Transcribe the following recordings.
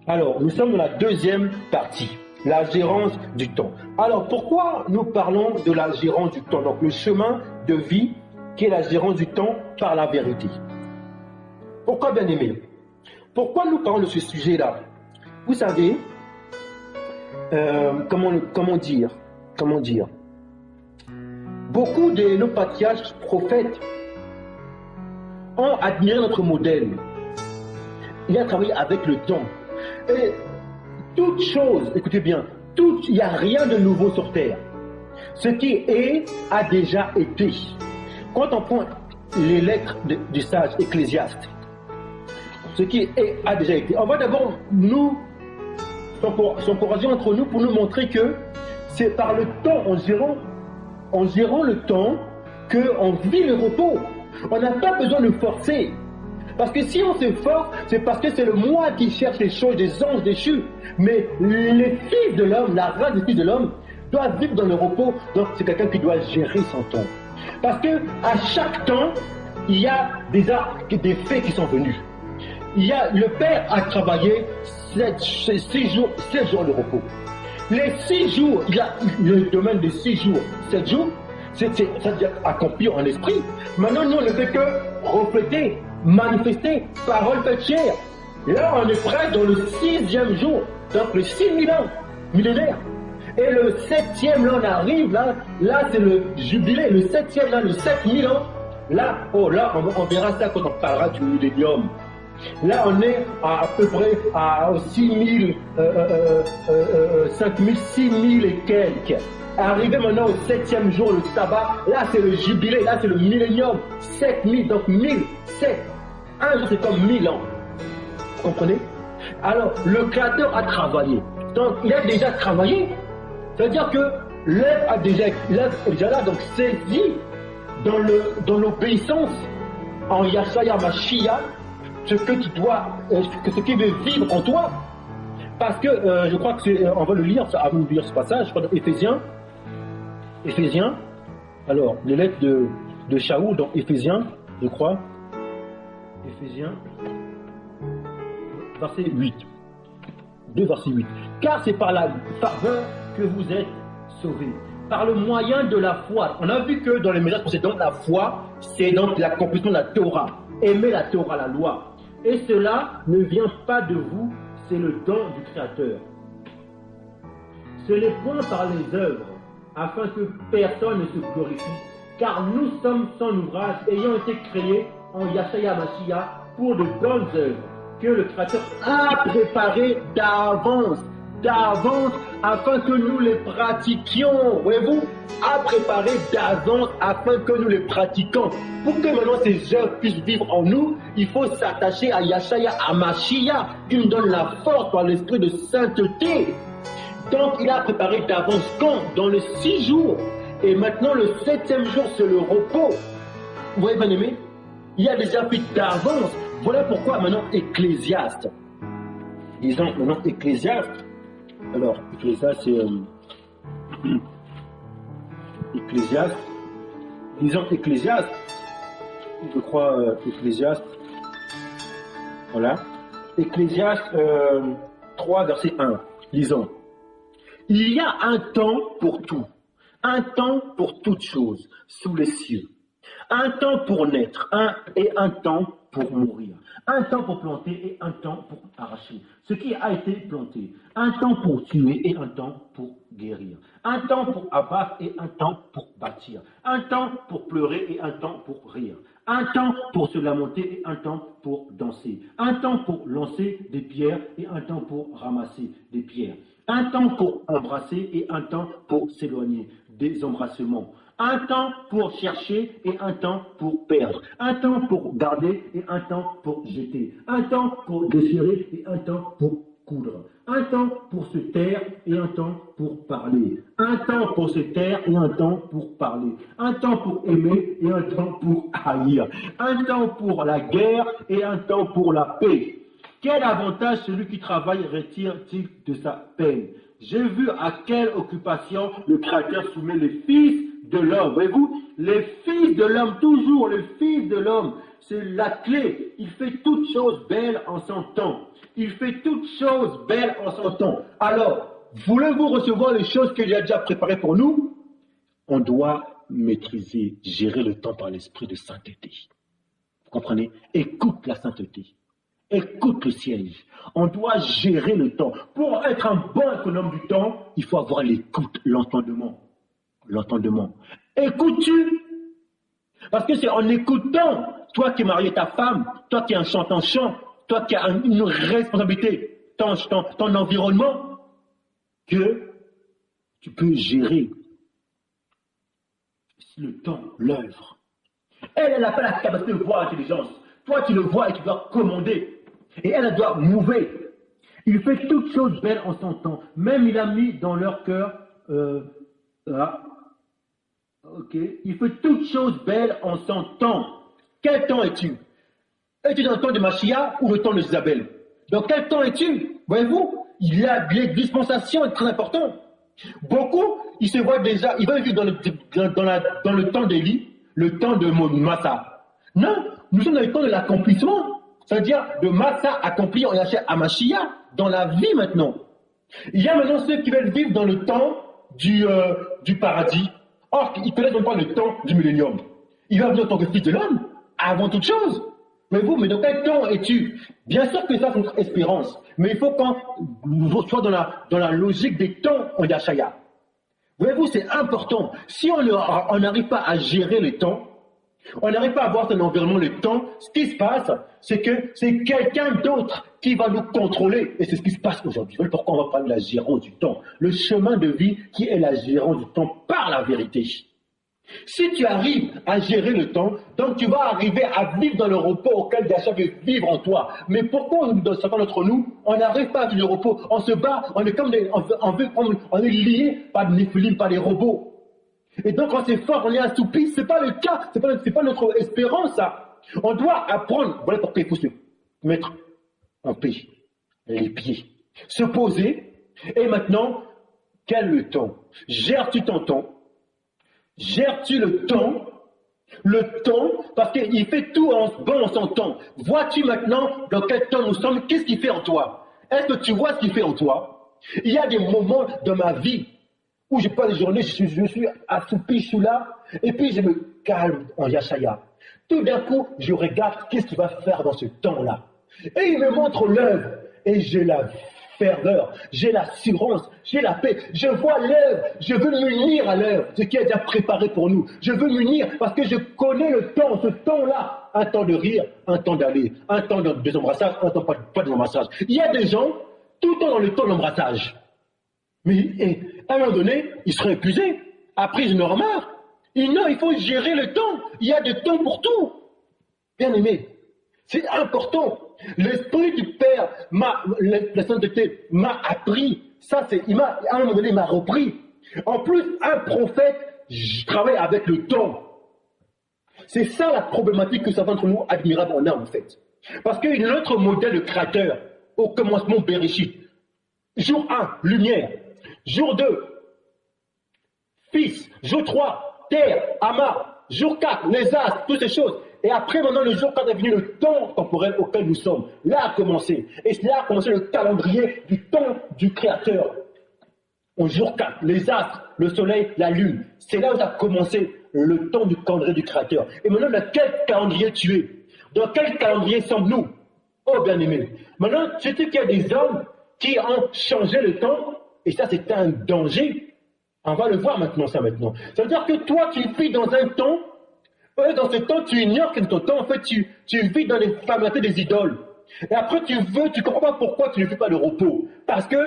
Alors, nous sommes dans la deuxième partie, la gérance du temps. Alors, pourquoi nous parlons de la gérance du temps? Donc, le chemin de vie qui est la gérance du temps par la vérité. Pourquoi, bien aimé? Pourquoi nous parlons de ce sujet-là? Vous savez, comment dire? Beaucoup de nos patriarches prophètes ont admiré notre modèle. Il a travaillé avec le temps. Et toute chose, écoutez bien, il n'y a rien de nouveau sur terre. Ce qui est a déjà été. Quand on prend les lettres du sage Ecclésiaste, ce qui est a déjà été. On va d'abord nous s'encourager entre nous pour nous montrer que c'est par le temps, en gérant le temps, qu'on vit le repos. On n'a pas besoin de forcer. Parce que si on se force, c'est parce que c'est le moi qui cherche les choses des anges déchus. Mais les fils de l'homme, la race des fils de l'homme, doivent vivre dans le repos. Donc c'est quelqu'un qui doit gérer son temps. Parce que à chaque temps, il y a des faits qui sont venus. Le Père a travaillé 6 jours de repos. Les 6 jours, il a le domaine de 6 jours, 7 jours, c'est-à-dire accompli en esprit. Maintenant, nous, on ne fait que refléter, manifester, parole faite chair. Là, on est prêt dans le 6e jour, donc le 6000 ans, millénaire. Et le 7e, là, on arrive, là c'est le jubilé, le 7e, là, le 7000 ans. Là, on verra ça quand on parlera du millénium. Là, on est à peu près à 6000, 5000, 6000 et quelques. Arrivé maintenant au 7e jour, le sabbat, là c'est le jubilé, là c'est le millénium. 7000, donc 1000, 7. Un jour c'est comme 1000 ans. Vous comprenez? Alors, le Créateur a travaillé. Donc, il a déjà travaillé. C'est-à-dire que l'œuvre est déjà là, donc saisis dans l'obéissance en Yahshua Mashiach. Ce que tu dois, ce qui veut vivre en toi. Parce que je crois que on va le lire, avant de lire ce passage, je crois dans Éphésiens, alors les lettres de Shaoul dans Éphésiens, je crois, Éphésiens, verset 8, 2 verset 8. Car c'est par la faveur que vous êtes sauvés, par le moyen de la foi. On a vu que dans les messages précédents, la foi, c'est donc l'accomplissement de la Torah, aimer la Torah, la loi. Et cela ne vient pas de vous, c'est le don du Créateur. Ce n'est point par les œuvres, afin que personne ne se glorifie, car nous sommes son ouvrage, ayant été créés en Yahshua Mashiach pour de bonnes œuvres, que le Créateur a préparées d'avance, afin que nous les pratiquions. Voyez-vous, a préparé d'avance afin que nous les pratiquions. Pour que maintenant ces œuvres puissent vivre en nous, il faut s'attacher à Yahshua, à Mashiach, qui nous donne la force par l'esprit de sainteté. Donc il a préparé d'avance quand? Dans les 6 jours. Et maintenant le 7e jour, c'est le repos. Vous voyez, bien aimé? Il y a déjà pris d'avance. Voilà pourquoi maintenant Ecclésiaste. Disons maintenant Ecclésiaste. Alors, Ecclésiaste, c'est Ecclésiaste. Disons Ecclésiaste. Je crois Ecclésiaste. Voilà. Ecclésiaste 3, verset 1. Lisons. Il y a un temps pour tout, un temps pour toutes choses sous les cieux, un temps pour naître, un temps pour mourir, un temps pour planter et un temps pour arracher ce qui a été planté, un temps pour tuer et un temps pour guérir, un temps pour abattre et un temps pour bâtir, un temps pour pleurer et un temps pour rire, un temps pour se lamenter et un temps pour danser, un temps pour lancer des pierres et un temps pour ramasser des pierres, un temps pour embrasser et un temps pour s'éloigner des embrassements, un temps pour chercher et un temps pour perdre, un temps pour garder et un temps pour jeter, un temps pour déchirer et un temps pour coudre, un temps pour se taire et un temps pour parler, un temps pour se taire et un temps pour parler, un temps pour aimer et un temps pour haïr, un temps pour la guerre et un temps pour la paix. Quel avantage celui qui travaille retire-t-il de sa peine? J'ai vu à quelle occupation le Créateur soumet les fils de l'homme. Voyez-vous, les fils de l'homme, toujours le fils de l'homme, c'est la clé. Il fait toutes choses belles en son temps. Il fait toutes choses belles en son temps. Alors, voulez-vous recevoir les choses qu'il a déjà préparées pour nous? On doit maîtriser, gérer le temps par l'esprit de sainteté. Vous comprenez? Écoute la sainteté. Écoute le ciel. On doit gérer le temps. Pour être un bon économe du temps, il faut avoir l'écoute, l'entendement. L'entendement. Écoutes-tu? Parce que c'est en écoutant, toi qui es marié ta femme, toi qui es un chantant chant, toi qui as une responsabilité, ton environnement, que tu peux gérer le temps, l'œuvre. Elle n'a pas la capacité de voir l'intelligence. Toi, tu le vois et tu dois commander. Et elle doit mouver. Il fait toutes choses belles en son temps. Même il a mis dans leur cœur... ok. Il fait toutes choses belles en son temps. Quel temps es-tu? Es-tu dans le temps de Machia ou le temps d'Isabelle? Dans quel temps es-tu? Voyez-vous, il y a les dispensations très importantes. Beaucoup, ils se voient déjà, ils veulent vivre dans le temps d'Élie, le temps de Massa. Non, nous sommes dans le temps de l'accomplissement. C'est-à-dire de Massa accompli, on achète à Machia, dans la vie maintenant. Il y a maintenant ceux qui veulent vivre dans le temps du paradis. Or, ils ne connaissent même pas le temps du millénium. Il va venir en tant que fils de l'homme, avant toute chose. Mais dans quel temps es-tu? Bien sûr que ça, c'est notre espérance. Mais il faut qu'on soit dans la logique des temps en Yachaya. Voyez-vous, c'est important. Si on n'arrive pas à gérer le temps, on n'arrive pas à voir son environnement, le temps, ce qui se passe, c'est que c'est quelqu'un d'autre qui va nous contrôler. Et c'est ce qui se passe aujourd'hui. Voilà pourquoi on va parler de la gérance du temps. Le chemin de vie qui est la gérance du temps par la vérité. Si tu arrives à gérer le temps, donc tu vas arriver à vivre dans le repos auquel Yahshua veut vivre en toi. Mais pourquoi, dans certains d'entre nous, on n'arrive pas à vivre le repos? On se bat, on est comme on est lié par des néphilim, par des robots. Et donc quand c'est fort, on est assoupi. C'est pas le cas, c'est pas notre espérance, ça. On doit apprendre. Voilà pourquoi il faut se mettre en paix, les pieds, se poser. Et maintenant, quel est le temps? Gères-tu ton temps? Gères-tu le temps? Le temps, parce qu'il fait tout bon en son temps. Vois-tu maintenant dans quel temps nous sommes? Qu'est-ce qu'il fait en toi? Est-ce que tu vois ce qu'il fait en toi? Il y a des moments dans ma vie où je passe des journées, je suis assoupi, je suis là, et puis je me calme en Yachaya. Tout d'un coup, je regarde qu'est-ce qu'il va faire dans ce temps-là. Et il me montre l'œuvre, et j'ai la ferveur, j'ai l'assurance, j'ai la paix, je vois l'œuvre, je veux m'unir à l'œuvre, ce qui est déjà préparé pour nous. Je veux m'unir parce que je connais le temps, ce temps-là, un temps de rire, un temps d'aller, un temps de désembrassage, un temps pas de désembrassage. Il y a des gens, tout le temps dans le temps d'embrassage. Mais à un moment donné, ils seront épuisés. Après, ils en auront marre. Non, il faut gérer le temps. Il y a du temps pour tout. Bien aimé, c'est important. L'Esprit du Père, la sainteté, m'a appris. Ça, à un moment donné, il m'a repris. En plus, un prophète, je travaille avec le temps. C'est ça la problématique que certains d'entre nous admirables en a, en fait. Parce qu'il y a notre modèle de créateur, au commencement Bereshit. Jour 1, lumière. Jour 2, fils. Jour 3, terre, amas. Jour 4, les astres, toutes ces choses. Et après, maintenant, le jour 4 est venu le temps temporel auquel nous sommes. Là a commencé. Et là a commencé le calendrier du temps du Créateur. Au jour 4, les astres, le soleil, la lune. C'est là où ça a commencé le temps du calendrier du Créateur. Et maintenant, dans quel calendrier tu es? Dans quel calendrier sommes-nous? Oh, bien-aimé. Maintenant, tu sais qu'il y a des hommes qui ont changé le temps. Et ça, c'est un danger. On va le voir maintenant, ça maintenant. Ça veut dire que toi, tu vis dans un temps. Dans ce temps, tu ignores que ton temps, en fait, tu vis dans les familiarités des idoles. Et après, tu comprends pas pourquoi tu ne vis pas le repos. Parce que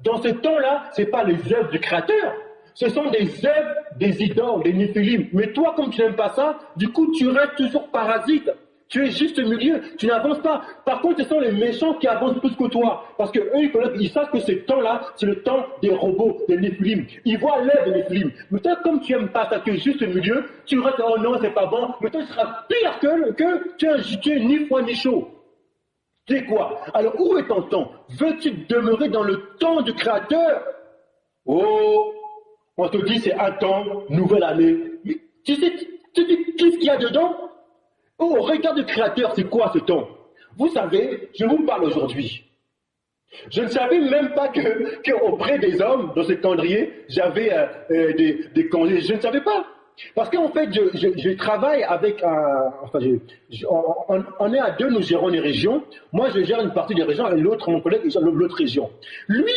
dans ce temps-là, ce n'est pas les œuvres du Créateur. Ce sont des œuvres des idoles, des néphilim. Mais toi, comme tu n'aimes pas ça, du coup, tu restes toujours parasite. Tu es juste au milieu, tu n'avances pas. Par contre, ce sont les méchants qui avancent plus que toi. Parce qu'eux, ils savent que ce temps-là, c'est le temps des robots, des néphilim. Ils voient l'œuvre des néphilim. Mais toi, comme tu n'aimes pas ça, tu es juste au milieu, tu restes, oh non, c'est pas bon. Mais toi, tu seras pire que tu es ni froid ni chaud. Tu sais quoi? Alors, où est ton temps? Veux-tu demeurer dans le temps du Créateur? Oh, on te dit c'est un temps, nouvelle année. Tu sais, qu'est-ce qu'il y a dedans? Oh, regarde le Créateur, c'est quoi ce temps? Vous savez, je vous parle aujourd'hui. Je ne savais même pas que auprès des hommes, dans ce calendrier, j'avais des congés. Je ne savais pas. Parce qu'en fait, je travaille avec un... Enfin, on est à deux, nous gérons les régions. Moi, je gère une partie des régions et l'autre, mon collègue, il gère l'autre région. Lui,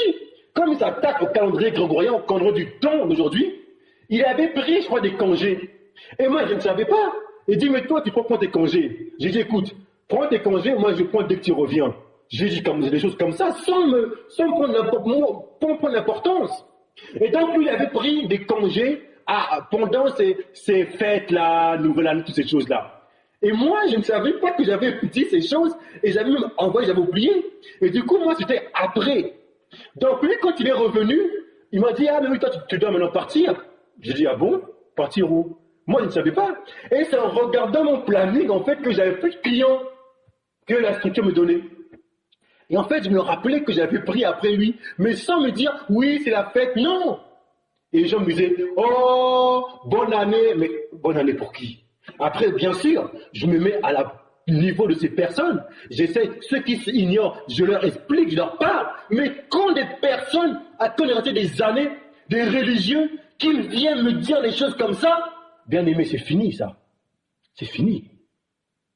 comme il s'attaque au calendrier grégorien, au calendrier du temps d'aujourd'hui, il avait pris, je crois, des congés. Et moi, je ne savais pas. Il dit, mais toi, tu peux prendre tes congés. J'ai dit, écoute, prends tes congés, moi, je prends dès que tu reviens. J'ai dit des choses comme ça, sans prendre l'importance. Et donc, lui, il avait pris des congés pendant ces fêtes-là, nouvelle année, toutes ces choses-là. Et moi, je ne savais pas que j'avais dit ces choses, et j'avais même envoyé, j'avais oublié. Et du coup, moi, c'était après. Donc, lui, quand il est revenu, il m'a dit, ah, mais oui, toi, tu dois maintenant partir. J'ai dit, ah bon? Partir où? Moi, je ne savais pas. Et c'est en regardant mon planning, en fait, que j'avais plus de clients que la structure me donnait. Et en fait, je me rappelais que j'avais pris après lui, mais sans me dire, oui, c'est la fête, non. Et les gens me disaient, oh, bonne année, mais bonne année pour qui? Après, bien sûr, je me mets à la niveau de ces personnes. J'essaie, ceux qui ignorent, je leur explique, je leur parle. Mais quand des personnes, à connaître des années, des religieux, qui viennent me dire les choses comme ça, bien aimé, c'est fini ça. C'est fini.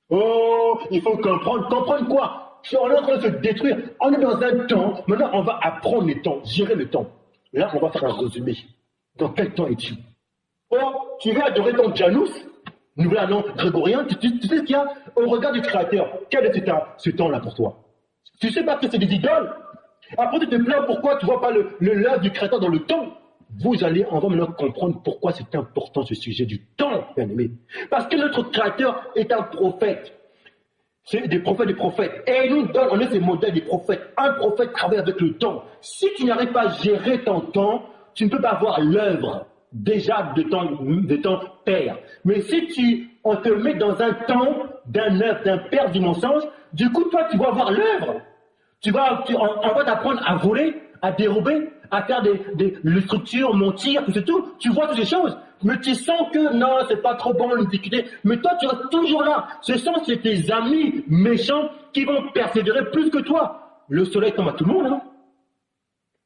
Oh, il faut comprendre. Comprendre quoi? On est en train de se détruire. On est dans un temps. Maintenant, on va apprendre le temps, gérer le temps. Là, on va faire un résumé. Dans quel temps es-tu? Oh, tu veux adorer ton Janus? Nouvel an grégorien? Tu sais ce qu'il y a au regard du Créateur? Quel est ce temps-là pour toi? Tu sais pas que c'est des idoles? Après, tu te plains pourquoi tu ne vois pas le l'œuvre du Créateur dans le temps? On va maintenant comprendre pourquoi c'est important ce sujet du temps, bien aimé. Parce que notre Créateur est un prophète. C'est des prophètes. Et il nous donne, on est ces modèles des prophètes. Un prophète travaille avec le temps. Si tu n'arrives pas à gérer ton temps, tu ne peux pas voir l'œuvre déjà de ton père. Mais si on te met dans un temps d'un père du mensonge, du coup, toi, tu vas voir l'œuvre. On va t'apprendre à voler, à dérober, à faire des structures, mentir, tout. Tu vois toutes ces choses. Mais tu sens que non, c'est pas trop bon l'antiquité. Mais toi, tu restes toujours là. Ce sont tes amis méchants qui vont persévérer plus que toi. Le soleil tombe à tout le monde, hein.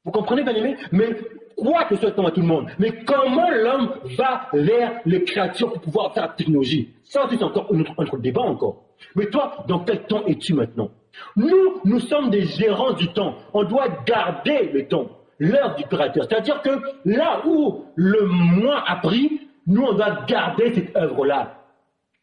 Vous comprenez, bien aimé? Mais quoi que le soleil tombe à tout le monde? Mais comment l'homme va vers les créatures pour pouvoir faire la technologie? Ça, c'est encore un débat encore. Mais toi, dans quel temps es-tu maintenant? Nous sommes des gérants du temps. On doit garder le temps, l'heure du Créateur. C'est-à-dire que là où le mois a pris, nous, on doit garder cette œuvre-là.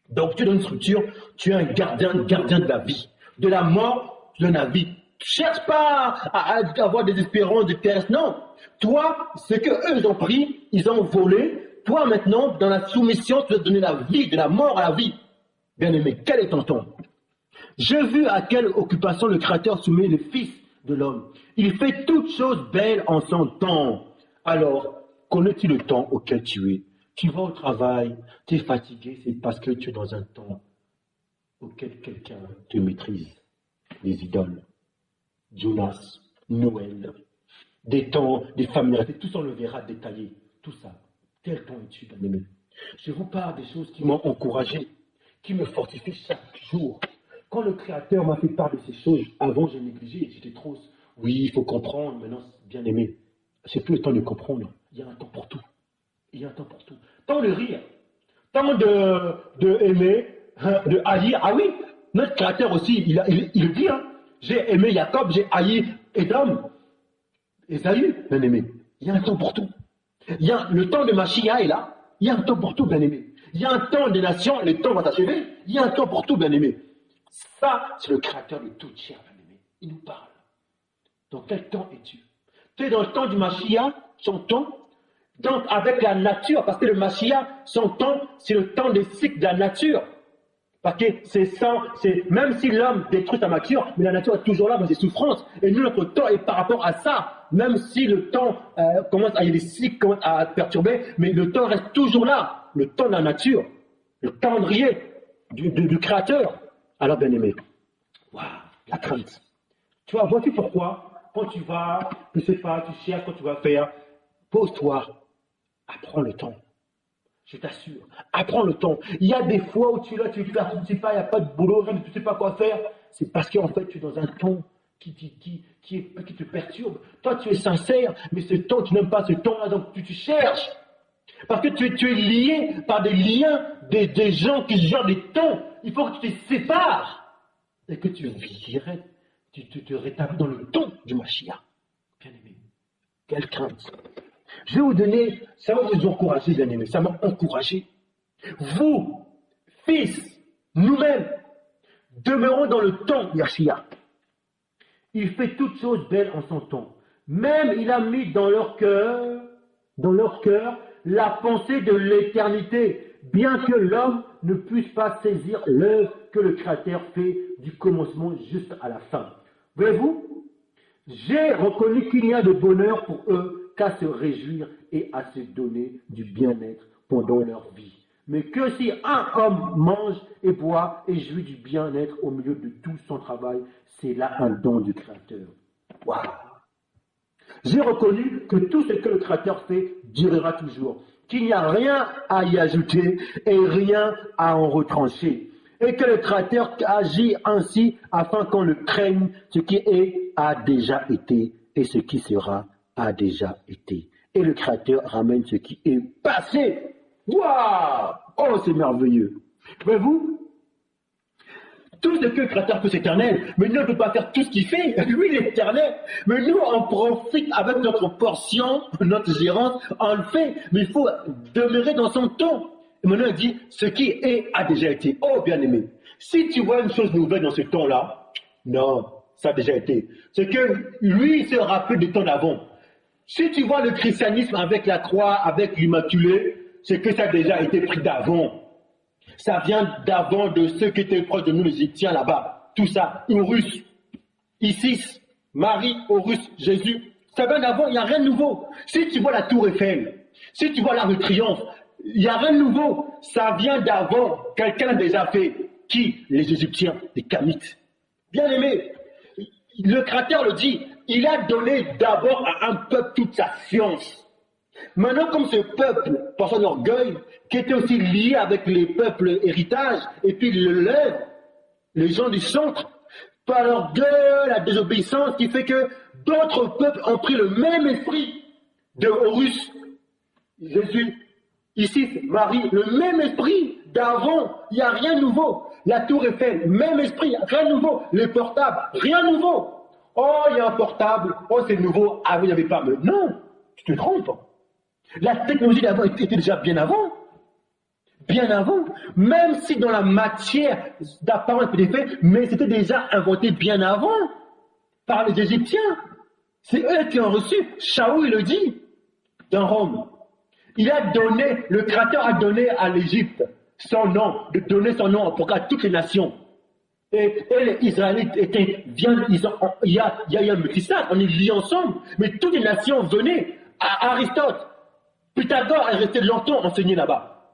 Donc, tu es dans une structure, tu es un gardien de la vie. De la mort, tu donnes la vie. Cherche pas à avoir des espérances, des terrestres. Non. Toi, ce qu'eux, ils ont pris, ils ont volé. Toi, maintenant, dans la soumission, tu dois donner la vie, de la mort à la vie. Bien-aimé, quel est ton temps? J'ai vu à quelle occupation le Créateur soumet le Fils de l'homme. Il fait toutes choses belles en son temps. Alors, connais-tu le temps auquel tu es? Tu vas au travail, tu es fatigué, c'est parce que tu es dans un temps auquel quelqu'un te maîtrise. Les idoles, Jonas, Noël, des temps, des familiarités, tout ça on le verra détaillé. Tout ça. Quel temps es-tu, bien-aimé? Je vous parle des choses qui m'ont encouragé, qui me fortifient chaque jour. Quand le Créateur m'a fait part de ces choses, avant je négligeais, j'étais trop... Oui, il faut comprendre, maintenant, bien aimé. C'est plus le temps de comprendre. Il y a un temps pour tout. Il y a un temps pour tout. Temps de rire, temps de aimer, de haïr. Ah oui, notre Créateur aussi, il le dit, hein. J'ai aimé Jacob, j'ai haï Édom. Esaü, bien aimé. Il y a un temps pour tout. Il y a le temps de Machia est là. Il y a un temps pour tout, bien aimé. Il y a un temps des nations, le temps va s'achever. Il y a un temps pour tout, bien aimé. Ça, c'est le Créateur de toute chair, bien-aimé. Il nous parle. Dans quel temps es-tu? Tu es dans le temps du Mashiach, son temps, donc avec la nature, parce que le Mashiach, son temps, c'est le temps des cycles de la nature. Parce que même si l'homme détruit sa nature, mais la nature est toujours là dans ses souffrances. Et nous, notre temps est par rapport à ça. Même si le temps commence à y a des cycles commencent à perturber, mais le temps reste toujours là. Le temps de la nature, le calendrier du Créateur. Alors, bien aimé, waouh, la crainte. Tu vois, vois-tu pourquoi? Quand tu vas, je ne sais pas, tu cherches, quand tu vas faire, pose-toi, apprends le temps. Je t'assure. Apprends le temps. Il y a des fois où tu es là, tu ne sais pas, il n'y a pas de boulot, tu ne sais pas quoi faire. C'est parce qu'en fait, tu es dans un temps qui te perturbe. Toi, tu es sincère, mais ce temps, tu n'aimes pas ce temps-là, donc tu cherches. Parce que tu es lié par des liens, des gens qui gèrent des temps. Il faut que tu te sépares. Et que tu te rétablis dans le temps du Mashiach. Bien aimé. Quelle crainte. Je vais vous donner, ça va vous encourager, bien aimé. Ça m'a encouragé. Vous, fils, nous-mêmes, demeurons dans le temps Mashiach. Il fait toutes choses belles en son temps. Même il a mis dans leur cœur, la pensée de l'éternité, bien que l'homme ne puisse pas saisir l'œuvre que le Créateur fait du commencement juste à la fin. Voyez-vous, j'ai reconnu qu'il n'y a de bonheur pour eux qu'à se réjouir et à se donner du bien-être pendant leur vie. Mais que si un homme mange et boit et jouit du bien-être au milieu de tout son travail, c'est là un don du Créateur. Waouh! J'ai reconnu que tout ce que le Créateur fait durera toujours, qu'il n'y a rien à y ajouter et rien à en retrancher, et que le Créateur agit ainsi afin qu'on le craigne. Ce qui est a déjà été, et ce qui sera a déjà été. Et le Créateur ramène ce qui est passé. Waouh! Oh, c'est merveilleux. Voyez-vous, tout ce que le Créateur fait, c'est éternel. Mais nous, on ne peut pas faire tout ce qu'il fait. Lui, il est éternel. Mais nous, on profite avec notre portion, notre gérance, on le fait. Mais il faut demeurer dans son temps. Et maintenant, il dit, ce qui est a déjà été. Oh, bien-aimé. Si tu vois une chose nouvelle dans ce temps-là, non, ça a déjà été. C'est que lui, il se rappelle des temps d'avant. Si tu vois le christianisme avec la croix, avec l'immaculé, c'est que ça a déjà été pris d'avant. Ça vient d'avant de ceux qui étaient proches de nous, les Égyptiens là-bas. Tout ça, Horus, Isis, Marie, Horus, Jésus. Ça vient d'avant, il n'y a rien de nouveau. Si tu vois la tour Eiffel, si tu vois l'Arc de Triomphe, il n'y a rien de nouveau. Ça vient d'avant. Quelqu'un l'a déjà fait. Qui? Les Égyptiens, les Kamites. Bien aimé, le Créateur le dit, il a donné d'abord à un peuple toute sa science. Maintenant, comme ce peuple, par son orgueil, qui était aussi lié avec les peuples héritages, et puis le lève, les gens du centre, par l'orgueil, la désobéissance, qui fait que d'autres peuples ont pris le même esprit de Horus, Jésus, Isis, Marie, le même esprit d'avant, il n'y a rien de nouveau. La tour Eiffel, même esprit, rien de nouveau. Les portables, rien de nouveau. Oh, il y a un portable, oh, c'est nouveau, ah, vous n'y avez pas. Mais non, tu te trompes. La technologie d'avant était déjà bien avant. Bien avant. Même si dans la matière d'apparence était fait, mais c'était déjà inventé bien avant par les Égyptiens. C'est eux qui ont reçu. Shaou, il le dit, dans Rome. Le Créateur a donné à l'Égypte son nom, de donner son nom pour qu'à toutes les nations. Et les Israélites étaient bien, il y a un métissage, on est liés ensemble, mais toutes les nations venaient. À Aristote, Pythagore est resté longtemps enseigné là-bas.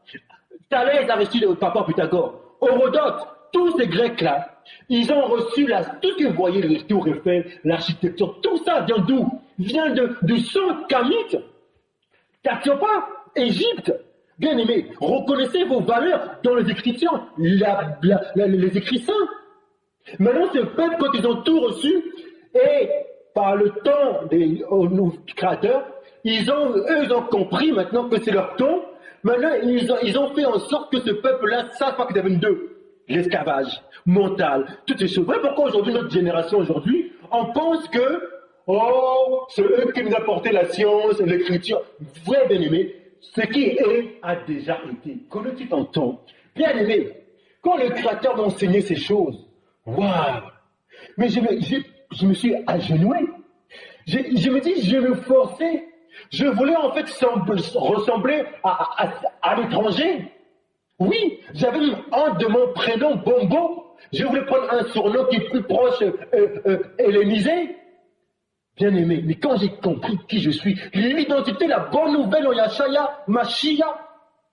Thalès a reçu le papa Pythagore. Hérodote, tous ces Grecs-là, ils ont reçu tout ce que vous voyez, les tours Eiffel, l'architecture, tout ça vient d'où? Vient du sang kamite. Tatiopah, Égypte. Bien aimé, reconnaissez vos valeurs dans les écritures, les écrits saints. Maintenant, ce peuple, quand ils ont tout reçu, et par le temps des créateurs, eux, ils ont compris maintenant que c'est leur temps. Maintenant, ils ont fait en sorte que ce peuple-là sache pas qu'ils avaient deux. L'esclavage mental, toutes ces choses. Voilà pourquoi aujourd'hui, notre génération aujourd'hui, on pense que, oh, c'est eux qui nous apportaient la science, l'écriture. Vrai bien aimé, ce qui est a déjà été. Connais-tu ton temps? Bien aimé, quand le Créateur m'a enseigné ces choses, waouh! Mais je me suis agenouillé. Je me dis, je me forçais. Je voulais en fait ressembler à l'étranger. Oui, j'avais même honte de mon prénom Bombo. Je voulais prendre un surnom qui est plus proche hellénisé. Bien aimé, mais quand j'ai compris qui je suis, l'identité, la bonne nouvelle en Yashaya, Mashiach,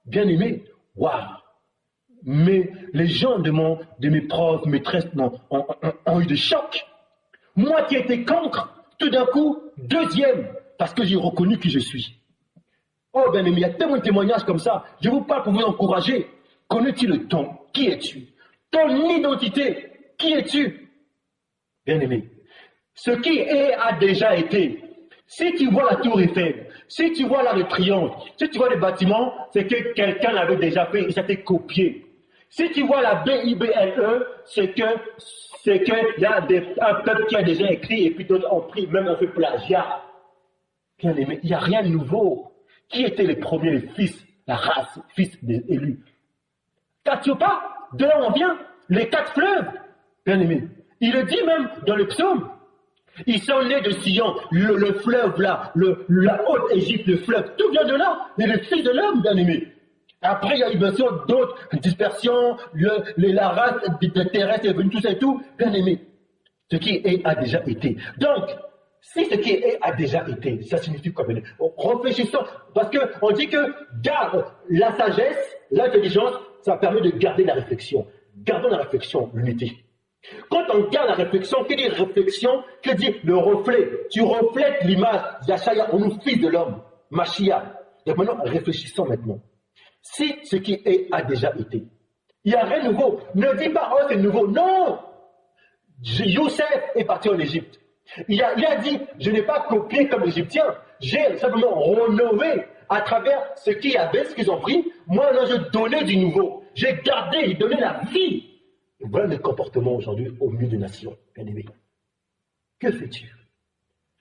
bien aimé, waouh! Mais les gens de mes profs, maîtresses ont eu des chocs. Moi qui étais cancre, tout d'un coup, deuxième, parce que j'ai reconnu qui je suis. Oh, bien aimé, il y a tellement de témoignages comme ça. Je vous parle pour vous encourager. Connais-tu le temps? Qui es-tu? Ton identité, qui es-tu? Bien aimé, ce qui est a déjà été. Si tu vois la tour Eiffel, si tu vois l'Arc de Triomphe, si tu vois les bâtiments, c'est que quelqu'un l'avait déjà fait et ça t'est copié. Si tu vois la BIBLE, c'est que il y a un peuple qui a déjà écrit et puis d'autres ont pris, même un peu plagiat. Bien aimé, il n'y a rien de nouveau. Qui étaient les premiers, les fils, la race, fils des élus? Katiopa, de là on vient, les 4 fleuves. Bien aimé, il le dit même dans le psaume. Ils sont nés de Sion, le fleuve là, la haute Égypte, le fleuve, tout vient de là. Et les fils de l'homme, bien aimé. Après, il y a eu bien sûr d'autres dispersions, la race terrestre est venue, tout ça et tout. Bien aimé, ce qui est a déjà été. Donc, si ce qui est a déjà été, ça signifie quoi? Réfléchissons, parce qu'on dit que garde la sagesse, l'intelligence, ça permet de garder la réflexion. Gardons la réflexion, l'unité. Quand on garde la réflexion, que dit réflexion? Que dit le reflet? Tu reflètes l'image d'Achaya, on nous fils de l'homme, Machia. Donc maintenant, réfléchissons maintenant. Si ce qui est a déjà été, il n'y a rien de nouveau. Ne dis pas, oh c'est nouveau. Non! Youssef est parti en Égypte. Il a dit, je n'ai pas copié comme l'Égyptien, j'ai simplement rénové à travers ce qu'il y avait, ce qu'ils ont pris. Moi, là, je donnais du nouveau. J'ai gardé, j'ai donné la vie. Et voilà le comportement aujourd'hui au milieu des nations, bien aimé. Que fais-tu?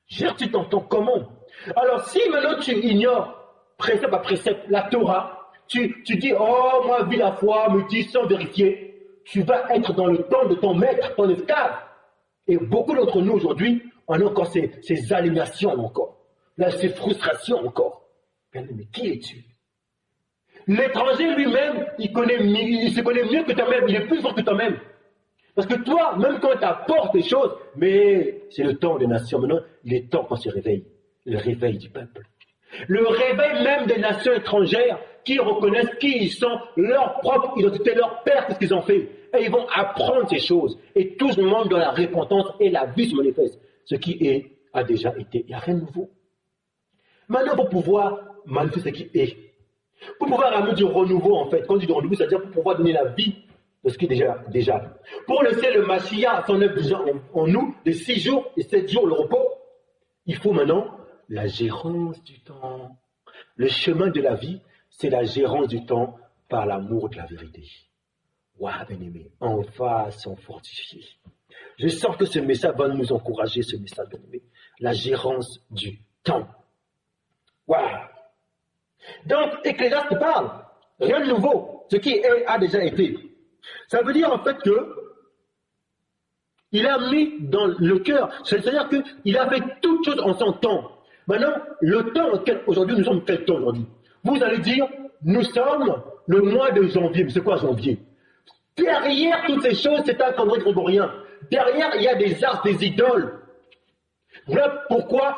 Gères-tu ton temps comment? Alors, si maintenant tu ignores précepte à précepte la Torah, tu dis, oh, moi, vis la foi, me dis sans vérifier, tu vas être dans le temps de ton maître, ton esclave. Et beaucoup d'entre nous aujourd'hui, on a encore ces alienations encore, là, ces frustrations encore. Bien aimé, qui es-tu? L'étranger lui-même, il se connaît mieux que toi-même, il est plus fort que toi-même. Parce que toi, même quand tu apportes des choses, mais c'est le temps des nations. Maintenant, il est temps qu'on se réveille. Le réveil du peuple. Le réveil même des nations étrangères qui reconnaissent qui ils sont, leur propre identité, leur père, qu'est-ce qu'ils ont fait. Et ils vont apprendre ces choses. Et tout le monde dans la repentance et la vie se manifeste. Ce qui est, a déjà été. Il n'y a rien de nouveau. Maintenant, pour pouvoir manifester ce qui est, pour pouvoir amener du renouveau, en fait, quand on dit du renouveau, c'est-à-dire pour pouvoir donner la vie de ce qui est déjà. Pour laisser le Mashiach s'en œuvre déjà en nous, les 6 jours et 7 jours, le repos, il faut maintenant la gérance du temps. Le chemin de la vie, c'est la gérance du temps par l'amour de la vérité. Waouh, bien-aimé, on va s'en fortifier. Je sens que ce message va nous encourager, ce message, bien-aimé. La gérance du temps. Waouh! Donc, Ecclésiaste parle, rien de nouveau, ce qui est, a déjà été. Ça veut dire en fait que il a mis dans le cœur, c'est-à-dire qu'il a fait toutes choses en son temps. Maintenant, le temps auquel aujourd'hui nous sommes quel temps aujourd'hui? Vous allez dire, nous sommes le mois de janvier. Mais c'est quoi janvier? Derrière toutes ces choses, c'est un calendrier grégorien. Derrière, il y a des arts, des idoles. Voilà pourquoi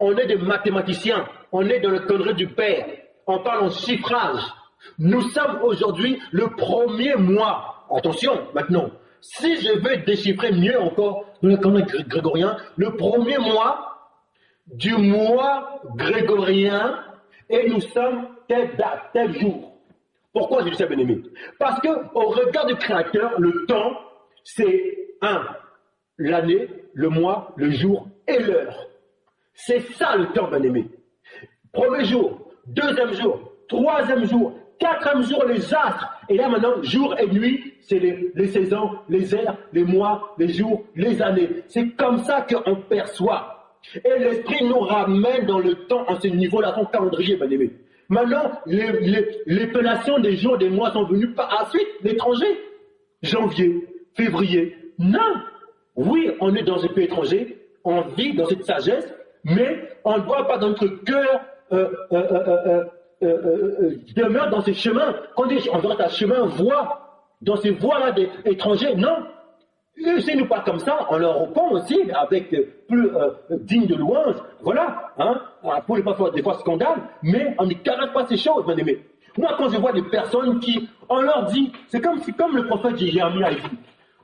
on est des mathématiciens. On est dans le calendrier du Père. On parle en chiffrage. Nous sommes aujourd'hui le premier mois. Attention, maintenant. Si je veux déchiffrer mieux encore dans le calendrier grégorien, le premier mois du mois grégorien, et nous sommes telle date, tel jour. Pourquoi je dis ça, bien-aimé? Parce qu'au regard du Créateur, le temps, c'est l'année, le mois, le jour et l'heure. C'est ça le temps, bien-aimé. Premier jour, deuxième jour, troisième jour, quatrième jour, les astres. Et là maintenant, jour et nuit, c'est les saisons, les heures, les mois, les jours, les années. C'est comme ça qu'on perçoit. Et l'esprit nous ramène dans le temps, en ce niveau-là, son calendrier, bien-aimé. Maintenant, l'épellation des jours, des mois sont venus par la suite, l'étranger. Janvier, février. Non. Oui, on est dans un pays étranger, on vit dans cette sagesse, mais on ne doit pas dans notre cœur demeure dans ces chemins. Quand on dit on doit un chemin, voie, dans ces voies-là des étrangers, non. Si nous pas comme ça, on leur répond aussi avec plus digne de louange. Voilà, hein, pour ne pas faire des fois scandale, mais on ne caresse pas ces choses, bien aimé. Moi, quand je vois des personnes qui, on leur dit, c'est comme le prophète Jérémie a dit,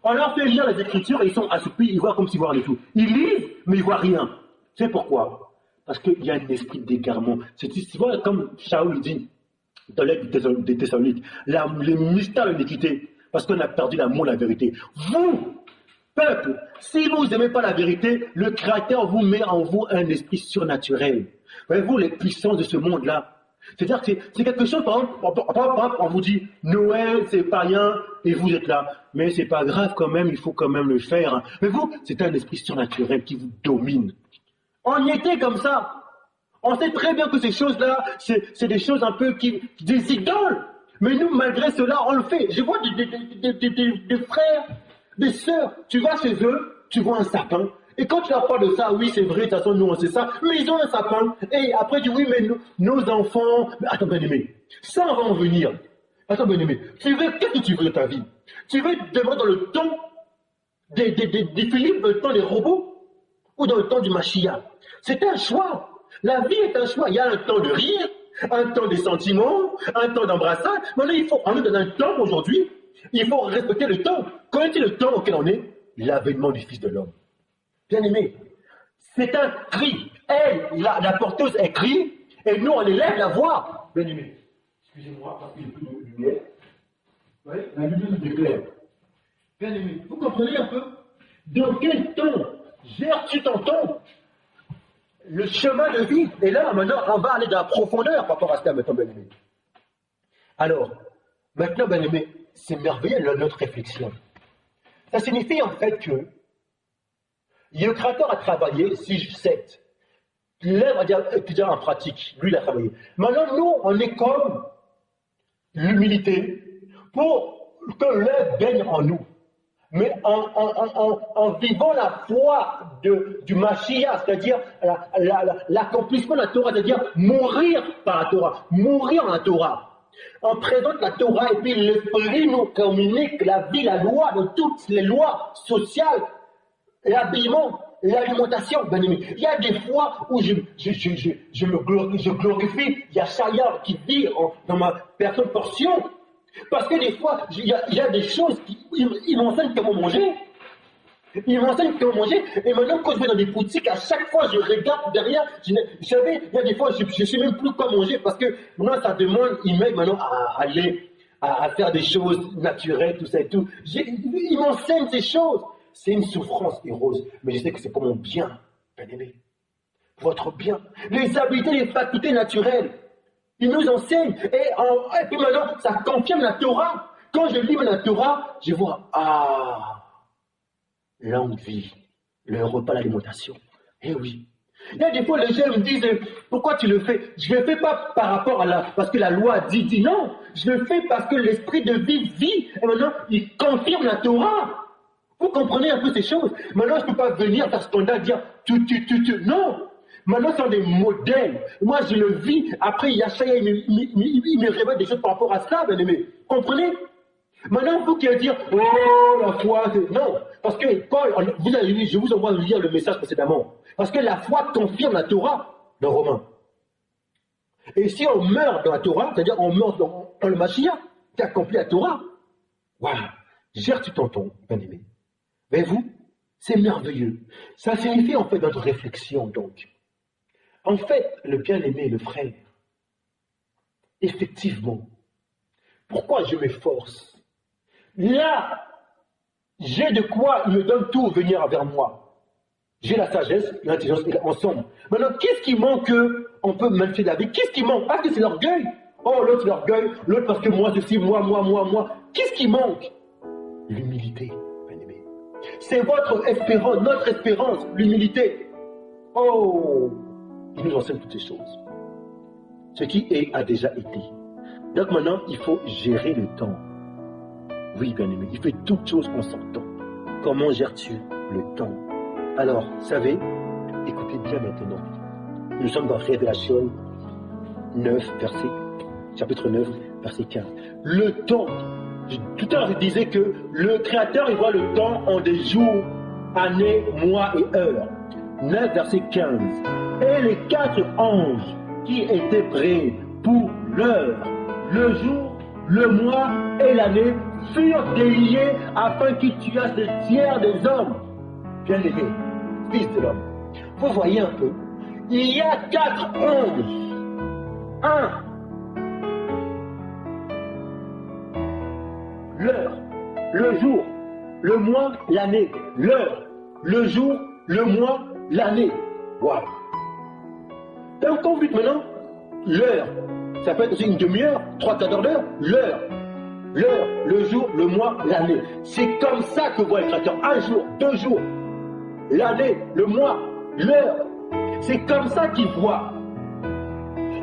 on leur fait lire les Écritures et ils sont assoupis, ils voient comme s'ils voient rien du tout. Ils lisent, mais ils voient rien. C'est pourquoi? Parce qu'il y a un esprit d'égarement. C'est souvent comme Shaul dit dans l'aide des Thessaloniques, les mystères de l'iniquité, parce qu'on a perdu l'amour de la vérité. Vous, peuple, si vous n'aimez pas la vérité, le Créateur vous met en vous un esprit surnaturel. Voyez-vous les puissances de ce monde-là? C'est-à-dire que c'est quelque chose, par exemple, on vous dit Noël, c'est païen, et vous êtes là. Mais c'est pas grave quand même, il faut quand même le faire. Mais vous, c'est un esprit surnaturel qui vous domine. On y était comme ça. On sait très bien que ces choses-là, c'est des choses un peu des idoles. Mais nous, malgré cela, on le fait. Je vois des frères, des sœurs, tu vas chez eux, tu vois un sapin. Et quand tu leur parles de ça, oui, c'est vrai, de toute façon, nous, on sait ça. Mais ils ont un sapin. Et après, tu dis, oui, mais nos enfants... Mais attends, bien-aimé, ça, on va en venir. Attends, bien-aimé, qu'est-ce que tu veux de ta vie? Tu veux demeurer dans le temps des Philippe, dans le temps des robots? Ou dans le temps du Mashiach? C'est un choix. La vie est un choix. Il y a un temps de rire, un temps des sentiments, un temps d'embrassade. Maintenant, il faut aller dans un temps aujourd'hui. Il faut respecter le temps. Connais-tu le temps auquel on est? L'avènement du Fils de l'homme. Bien-aimé, c'est un cri. Elle, la porteuse, elle crie, et nous, on élève la voix. Bien-aimé, excusez-moi, parce qu'il y a plus de lumière. Oui, la lumière nous éclaire. Bien-aimé, vous comprenez un peu? Dans quel temps gères-tu ton temps? Le chemin de vie. Et là, maintenant, on va aller dans la profondeur par rapport à cela, maintenant, bien-aimé. Alors, maintenant, bien-aimé, c'est merveilleux notre réflexion. Ça signifie en fait que le Créateur a travaillé 6-7. L'œuvre a déjà en pratique. Lui, il a travaillé. Maintenant, nous, on est comme l'humilité pour que l'œuvre baigne en nous. Mais en vivant la foi du Mashiach, c'est-à-dire l'accomplissement de la Torah, c'est-à-dire mourir par la Torah, mourir en la Torah. On présente la Torah et puis l'Esprit nous communique la vie, la loi, de toutes les lois sociales, l'habillement, l'alimentation. Ben, il y a des fois où je glorifie Yachaya qui vit dans ma personne portion. Parce que des fois, il y a des choses ils m'enseignent comment manger. Ils m'enseignent comment manger. Et maintenant, quand je vais dans des boutiques, à chaque fois, je regarde derrière. Vous savez, il y a des fois, je ne sais même plus quoi manger parce que maintenant, ça demande, ils m'aident maintenant à aller, à faire des choses naturelles, tout ça et tout. Ils m'enseignent ces choses. C'est une souffrance, Rose, mais je sais que c'est pour mon bien, bien-aimé. Pour votre bien. Les habiletés, les facultés naturelles. Ils nous enseignent. Et puis maintenant, ça confirme la Torah. Quand je lis la Torah, je vois, longue vie, le repas, l'alimentation. Eh oui. Il y a des fois, les gens me disent, pourquoi tu le fais? Je ne le fais pas par rapport parce que la loi dit non. Je le fais parce que l'esprit de vie vit. Et maintenant, il confirme la Torah. Vous comprenez un peu ces choses. Maintenant, je ne peux pas venir faire scandale, dire, non. Maintenant, ce sont des modèles. Moi, je le vis. Après, Yachaya, il me révèle des choses par rapport à ça, bien aimé. Comprenez? Maintenant, vous qui allez dire, oh, la foi, non. Parce que quand vous avez lu, je vous envoie lire le message précédemment. Parce que la foi confirme la Torah dans Romains. Et si on meurt dans la Torah, c'est-à-dire on meurt dans le Mashiach, qui accomplit la Torah, voilà. Gère-tu ton ton, bien aimé. Voyez-vous, c'est merveilleux. Ça signifie en fait notre réflexion, donc. En fait, le bien-aimé, le frère, effectivement, pourquoi je m'efforce? Là, j'ai de quoi il me donne tout venir vers moi. J'ai la sagesse, l'intelligence, ensemble. Maintenant, qu'est-ce qui manque on peut magnifier la vie? Qu'est-ce qui manque? Parce que c'est l'orgueil. Oh, l'autre c'est l'orgueil, l'autre parce que moi, ceci, moi. Qu'est-ce qui manque? L'humilité, bien-aimé. C'est votre espérance, notre espérance, l'humilité. Oh, il nous enseigne toutes ces choses. Ce qui a déjà été. Donc maintenant, il faut gérer le temps. Oui, bien-aimé, il fait toutes choses en son temps. Comment gères-tu le temps? Alors, vous savez, écoutez bien maintenant. Nous sommes dans Révélation 9, chapitre 9, verset 15. Le temps, tout à l'heure je disais que le Créateur, il voit le temps en des jours, années, mois et heures. 9, verset 15. Et les 4 anges qui étaient prêts pour l'heure, le jour, le mois et l'année furent déliés afin qu'ils tuassent le tiers des hommes. Bien-aimés, fils de l'homme. Vous voyez un peu, Il y a 4 11. 1. L'heure, le jour, le mois, l'année. L'heure, le jour, le mois, l'année. Waouh. Donc, quand vous dites maintenant, l'heure, ça peut être aussi une demi-heure, 3/4 d'heure, l'heure, le jour, le mois, l'année. C'est comme ça que voit le Créateur. 1 jour, 2 jours, l'année, le mois, l'heure. C'est comme ça qu'il voit.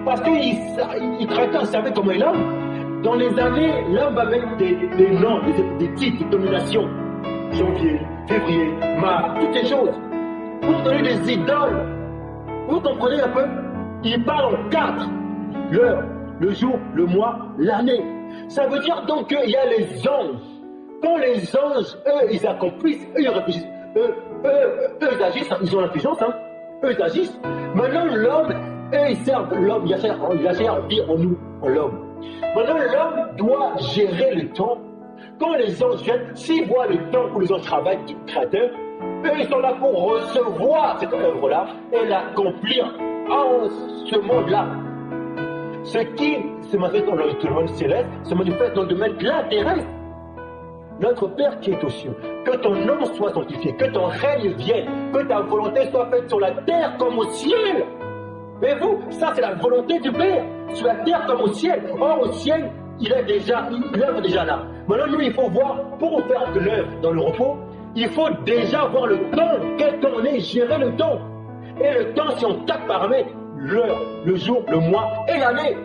Parce qu'il Créateur savait comment il l'homme. Dans les années, l'homme va mettre des noms, des titres, des dominations. Janvier, février, mars, toutes ces choses. Pour donner des idoles. Vous comprenez un peu? Il parle en 4. L'heure, le jour, le mois, l'année. Ça veut dire donc qu'il y a les anges. Quand les anges, eux, ils accomplissent, eux, ils réfléchissent, eux, ils agissent, ils ont l'intelligence, hein. Eux, ils agissent. Maintenant, l'homme, eux, ils servent l'homme, il a vie en nous, en l'homme. Maintenant, l'homme doit gérer le temps. Quand les anges viennent, s'ils voient le temps où les anges travaillent du Créateur, eux, ils sont là pour recevoir cette œuvre-là et l'accomplir en ce monde-là. Ce qui se manifeste dans le monde céleste se manifeste dans le domaine terrestre. Notre Père qui est aux cieux, que ton nom soit sanctifié, que ton règne vienne, que ta volonté soit faite sur la terre comme au ciel. Mais vous, ça c'est la volonté du Père, sur la terre comme au ciel. Or au ciel, il œuvre déjà là. Maintenant, nous, il faut voir, pour faire de l'œuvre dans le repos, il faut déjà voir le temps, quel temps on est, gérer le temps. Et le temps, si on 4 paramètres, l'heure, le jour, le mois et l'année.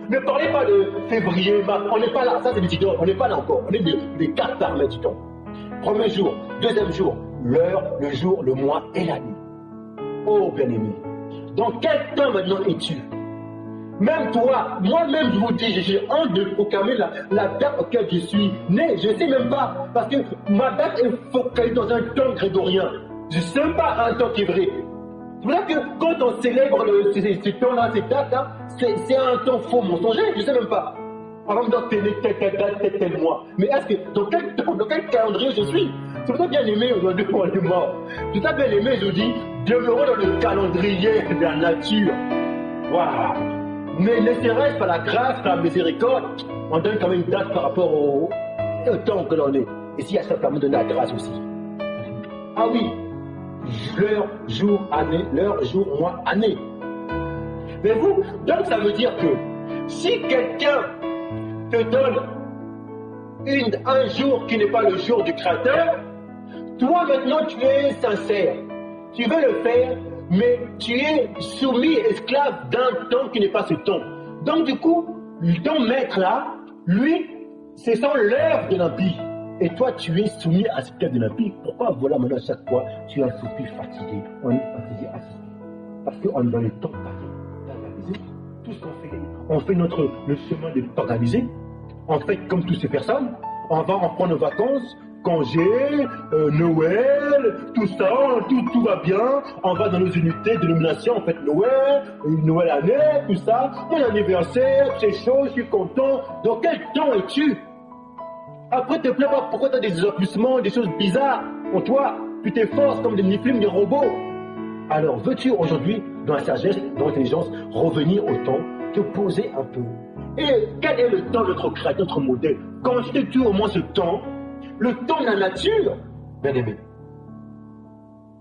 Ne parlez pas de février, mars, on n'est pas là, ça c'est des idoles, on n'est pas là encore, on est des 4 paramètres du temps. Premier jour, deuxième jour, l'heure, le jour, le mois et l'année. Oh bien-aimé, dans quel temps maintenant es-tu? Même toi, moi-même je vous dis, j'ai honte de proclamer la date auquel je suis né, je ne sais même pas, parce que ma date est focalisée dans un temps grégorien. Je ne sais même pas un temps qui est vrai. C'est pour ça que quand on célèbre ces temps-là, ces dates-là, c'est un temps faux mensonger, je ne sais même pas. Par exemple, dans telle date, tel mois. Mais est-ce que, dans quel calendrier je suis? C'est pour ça bien aimé aujourd'hui, on est mort. C'est pour ça bien aimé, je dis, demeurons dans le calendrier de la nature. Waouh! Mais ne serait-ce pas la grâce, la miséricorde, on donne quand même une date par rapport au temps que l'on est. Et s'il y a ça, on donne la grâce aussi. Ah oui, l'heure, jour, année, l'heure, jour, mois, année. Mais vous, donc ça veut dire que si quelqu'un te donne un jour qui n'est pas le jour du Créateur, toi maintenant tu es sincère, tu veux le faire, mais tu es soumis, esclave d'un temps qui n'est pas ce temps. Donc du coup, ton maître là, lui, c'est sans l'œuvre de l'impie. Et toi, tu es soumis à cette œuvre de l'impie. Pourquoi voilà maintenant à chaque fois, tu es un peu plus fatigué? On est fatigué à ce parce qu'on est dans les temps d'organiser. Tout ce qu'on fait, on fait le chemin de t'organiser. On fait comme toutes ces personnes. On va en prendre nos vacances, congés, Noël, tout ça, tout va bien. On va dans nos unités de nomination, on fait Noël année, tout ça. Mon anniversaire, c'est chaud, je suis content. Dans quel temps es-tu? Après, te plains pas pourquoi tu as des accomplissements, des choses bizarres en toi. Tu t'efforces comme des niflimes, des robots. Alors, veux-tu aujourd'hui, dans la sagesse, dans l'intelligence, revenir au temps, te poser un peu? Et quel est le temps de notre créateur, notre modèle? Constitue au moins ce temps, le temps de la nature, bien aimé.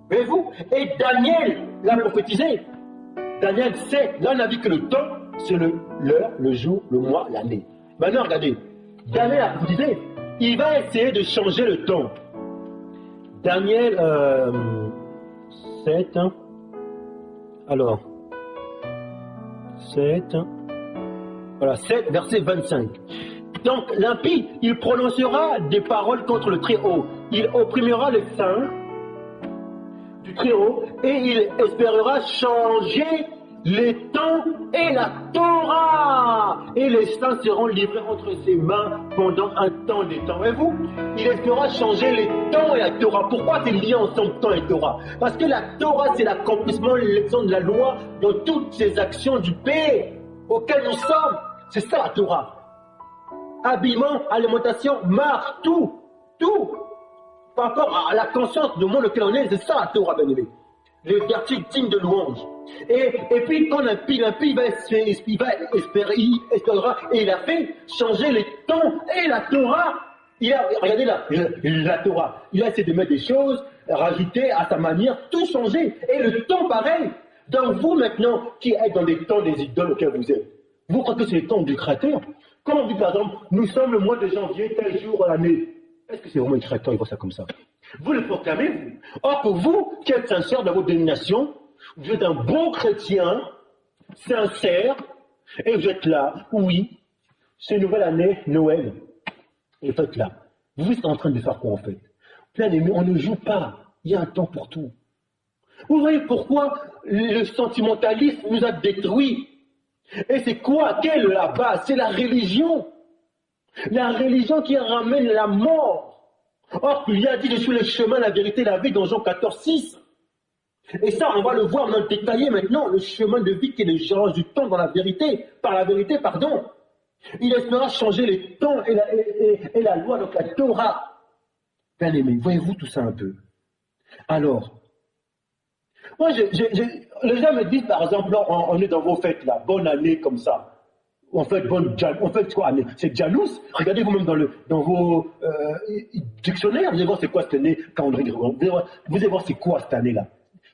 Voyez-vous? Et Daniel l'a prophétisé. Daniel sait, là on a vu que le temps, c'est l'heure, le jour, le mois, l'année. Maintenant, regardez, Daniel a prophétisé. Il va essayer de changer le temps. Daniel 7, hein. Alors, 7, hein. Voilà, 7, verset 25. Donc, l'impie, il prononcera des paroles contre le Très-Haut. Il opprimera les saints du Très-Haut et il espérera changer les temps et la Torah. Et les saints seront livrés entre ses mains pendant un temps des temps. Et vous, il espérera changer les temps et la Torah. Pourquoi c'est lié ensemble, temps et Torah? Parce que la Torah, c'est l'accomplissement, l'élection de la loi dans toutes ces actions du Père auxquelles nous sommes. C'est ça la Torah. Habillement, alimentation, marche, tout. Par rapport à la conscience du monde auquel on est, c'est ça la Torah, bien aimé. les vertus dignes de louange. Et puis quand l'impie espérera, et il a fait changer les temps et la Torah. Regardez là, la Torah, il a essayé de mettre des choses, rajouter à sa manière, tout changer. Et le temps pareil. Donc vous maintenant, qui êtes dans les temps des idoles auxquels vous êtes, vous croyez que c'est le temps du Créateur? Quand on dit par exemple, nous sommes le mois de janvier, tel jour à l'année, est-ce que c'est vraiment le Créateur, il voit ça comme ça? Vous le proclamez, vous. Or pour vous, qui êtes sincère dans votre dénomination, vous êtes un bon chrétien, sincère, et vous êtes là, oui, c'est une nouvelle année, Noël. Et faites là. Vous êtes en train de faire quoi en fait? Plein aimé, on ne joue pas. Il y a un temps pour tout. Vous voyez pourquoi le sentimentalisme nous a détruits? Et c'est quoi? Quelle est la base? C'est la religion. La religion qui ramène la mort. Or, il a dit, je suis le chemin, la vérité, la vie dans Jean 14, 6. Et ça, on va le voir dans le détailler maintenant, le chemin de vie qui est le gérance du temps dans la vérité, par la vérité, pardon. Il espéra changer les temps et la loi, donc la Torah. Bien aimé, voyez-vous tout ça un peu? Alors, moi, les gens me disent, par exemple, on est dans vos fêtes là, bonne année comme ça. On fait quoi année? C'est Janus. Regardez vous-même dans vos dictionnaires, vous allez voir c'est quoi cette année, calendrier grégorien. Vous allez voir c'est quoi cette année-là.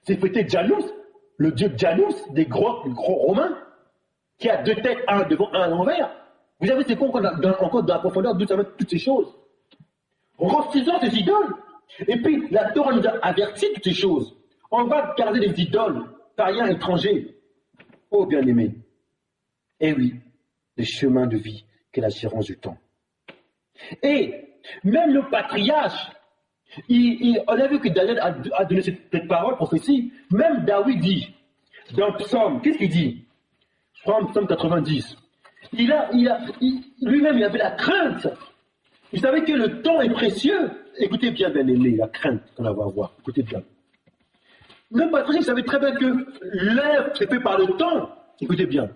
C'est fêté Janus, le dieu Janus, des gros romains, qui a deux têtes, un devant, un à l'envers. Vous savez, c'est quoi encore dans la profondeur d'où ça met toutes ces choses? Refusons ces idoles. Et puis, la Torah nous a averti toutes ces choses. On va garder des idoles, païens, étrangers. Oh, bien-aimés. Eh oui, le chemin de vie qu'est la gérance du temps. Et même le patriarche, on a vu que Daniel a donné cette parole, prophétie. Même David dit, dans le psaume, qu'est-ce qu'il dit? Je prends psaume 90. Lui-même, il avait la crainte. Vous savez que le temps est précieux. Écoutez bien, bien-aimé, la crainte qu'on va avoir. Écoutez bien. Le patriarche savait très bien que l'œuvre c'est fait par le temps. Écoutez bien.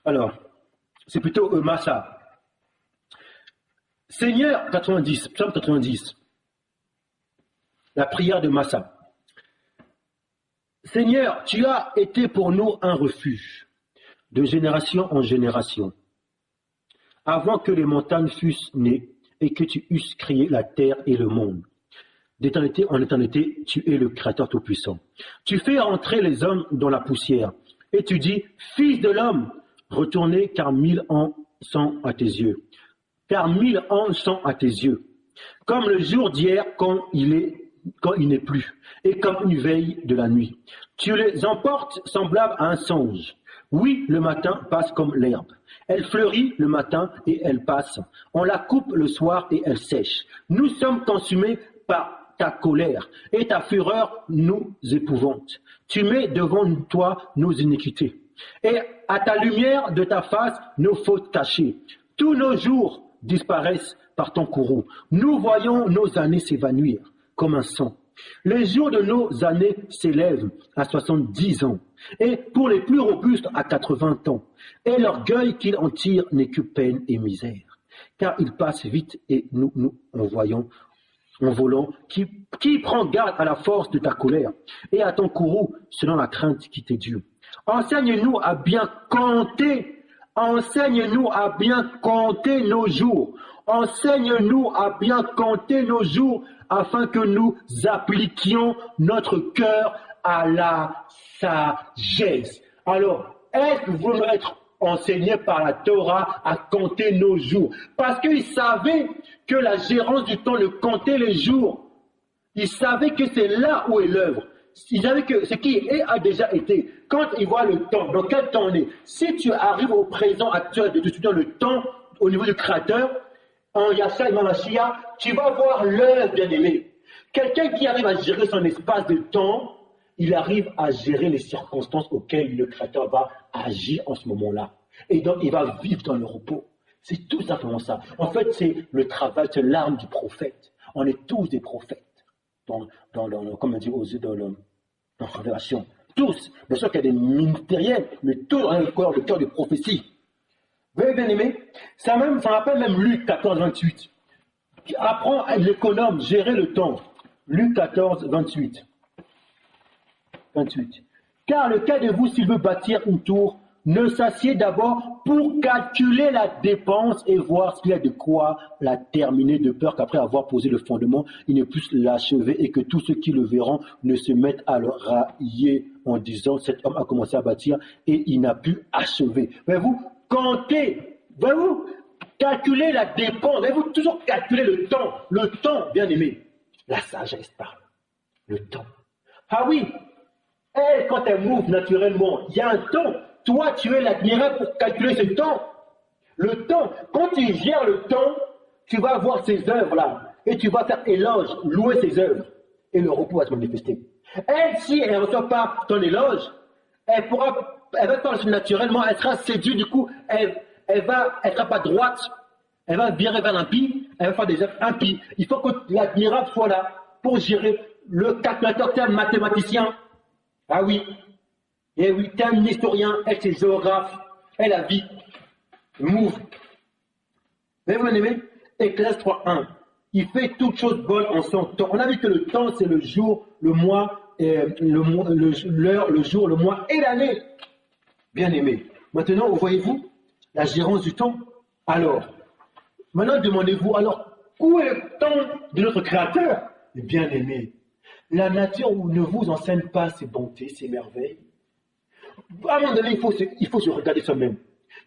Alors, c'est plutôt Massa. Seigneur, 90, psaume 90. La prière de Massa. Seigneur, tu as été pour nous un refuge, de génération en génération. Avant que les montagnes fussent nées et que tu eusses créé la terre et le monde. D'éternité en éternité, tu es le Créateur Tout-Puissant. Tu fais entrer les hommes dans la poussière, et tu dis, Fils de l'homme, retournez, car 1000 ans sont à tes yeux. Car 1000 ans sont à tes yeux. Comme le jour d'hier quand il n'est plus, et comme une veille de la nuit. Tu les emportes semblables à un songe. Oui, le matin passe comme l'herbe. Elle fleurit le matin et elle passe. On la coupe le soir et elle sèche. Nous sommes consumés par ta colère et ta fureur nous épouvante. Tu mets devant toi nos iniquités et à ta lumière de ta face nos fautes cachées. Tous nos jours disparaissent par ton courroux. Nous voyons nos années s'évanouir comme un sang. Les jours de nos années s'élèvent à 70 ans, et pour les plus robustes à 80 ans. Et l'orgueil qu'ils en tirent n'est que peine et misère. Car ils passent vite et nous en volant, qui prend garde à la force de ta colère et à ton courroux selon la crainte qui t'est due. Enseigne-nous à bien compter nos jours. Enseigne-nous à bien compter nos jours afin que nous appliquions notre cœur à la sagesse. Alors, est-ce que vous voulez être enseigné par la Torah à compter nos jours? Parce qu'ils savaient que la gérance du temps, le compter les jours, ils savaient que c'est là où est l'œuvre. Ils savaient que ce qui est a déjà été. Quand ils voient le temps, dans quel temps on est, si tu arrives au présent actuel de étudier le temps au niveau du Créateur, en Yassa et Mamashia, tu vas voir l'œuvre, bien-aimé. Quelqu'un qui arrive à gérer son espace de temps, il arrive à gérer les circonstances auxquelles le Créateur va agir en ce moment-là. Et donc, il va vivre dans le repos. C'est tout simplement ça. En fait, c'est le travail, c'est l'arme du prophète. On est tous des prophètes. Comme on dit aux yeux dans la révélation. Tous. Bien sûr qu'il y a des ministériels, mais tous ont le cœur de prophétie. Vous voyez, bien aimé, ça rappelle même Luc 14, 28. Qui apprend à l'économe, gérer le temps. Luc 14, 28. 28. Car lequel de vous, s'il veut bâtir une tour, ne s'assied d'abord pour calculer la dépense et voir s'il y a de quoi la terminer, de peur qu'après avoir posé le fondement, il ne puisse l'achever et que tous ceux qui le verront ne se mettent à le railler en disant cet homme a commencé à bâtir et il n'a pu achever. Voyez-vous, comptez, voyez-vous, calculer la dépense, voyez-vous, toujours calculer le temps, bien aimé. La sagesse parle, le temps. Ah oui, elle, quand elle m'ouvre naturellement, il y a un temps. Toi, tu es l'admirable pour calculer ce temps. Le temps, quand tu gères le temps, tu vas voir ces œuvres-là et tu vas faire éloge, louer ces œuvres et le repos va se manifester. Elle, si elle ne reçoit pas ton éloge, elle va faire naturellement, elle sera séduite, du coup, elle sera pas droite, elle va virer vers l'impie, elle va faire des œuvres impies. Il faut que l'admirable soit là pour gérer le calculateur, tel mathématicien. Ah oui. Et oui, t'es un historien, elle c'est géographe, elle a vie, move. Mais vous aimez, Ecclésiaste 3.1, il fait toutes choses bonnes en son temps. On a vu que le temps c'est le jour, le mois, l'heure, le jour, le mois et l'année. Bien aimé. Maintenant, voyez-vous la gérance du temps. Alors, maintenant demandez-vous, alors, où est le temps de notre Créateur? Bien aimé, la nature ne vous enseigne pas ses bontés, ses merveilles. À un moment donné, il faut se regarder soi-même.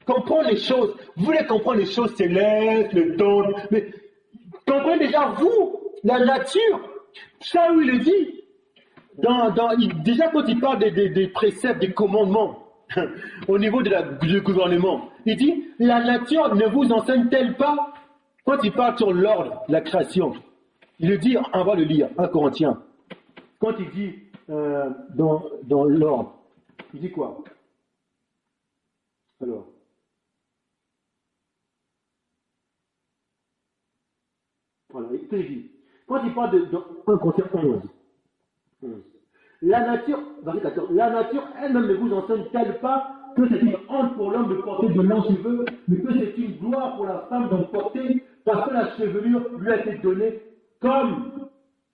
Comprendre les choses. Vous voulez comprendre les choses célestes, le temps, mais comprenez déjà vous, la nature. Ça, où il le dit. Déjà, quand il parle des préceptes, des commandements, au niveau du gouvernement, il dit, la nature ne vous enseigne-t-elle pas? Quand il parle sur l'ordre, la création, il le dit, on va le lire, 1 Corinthiens. Quand il dit dans l'ordre, il dit quoi? Alors. Voilà, il dit. Quand il parle de 1 Corinthiens 11. La nature, verset 14, la nature elle-même ne vous enseigne-t-elle pas que c'est une honte pour l'homme de porter de longs cheveux, mais que c'est une gloire pour la femme d'en porter, parce que la chevelure lui a été donnée comme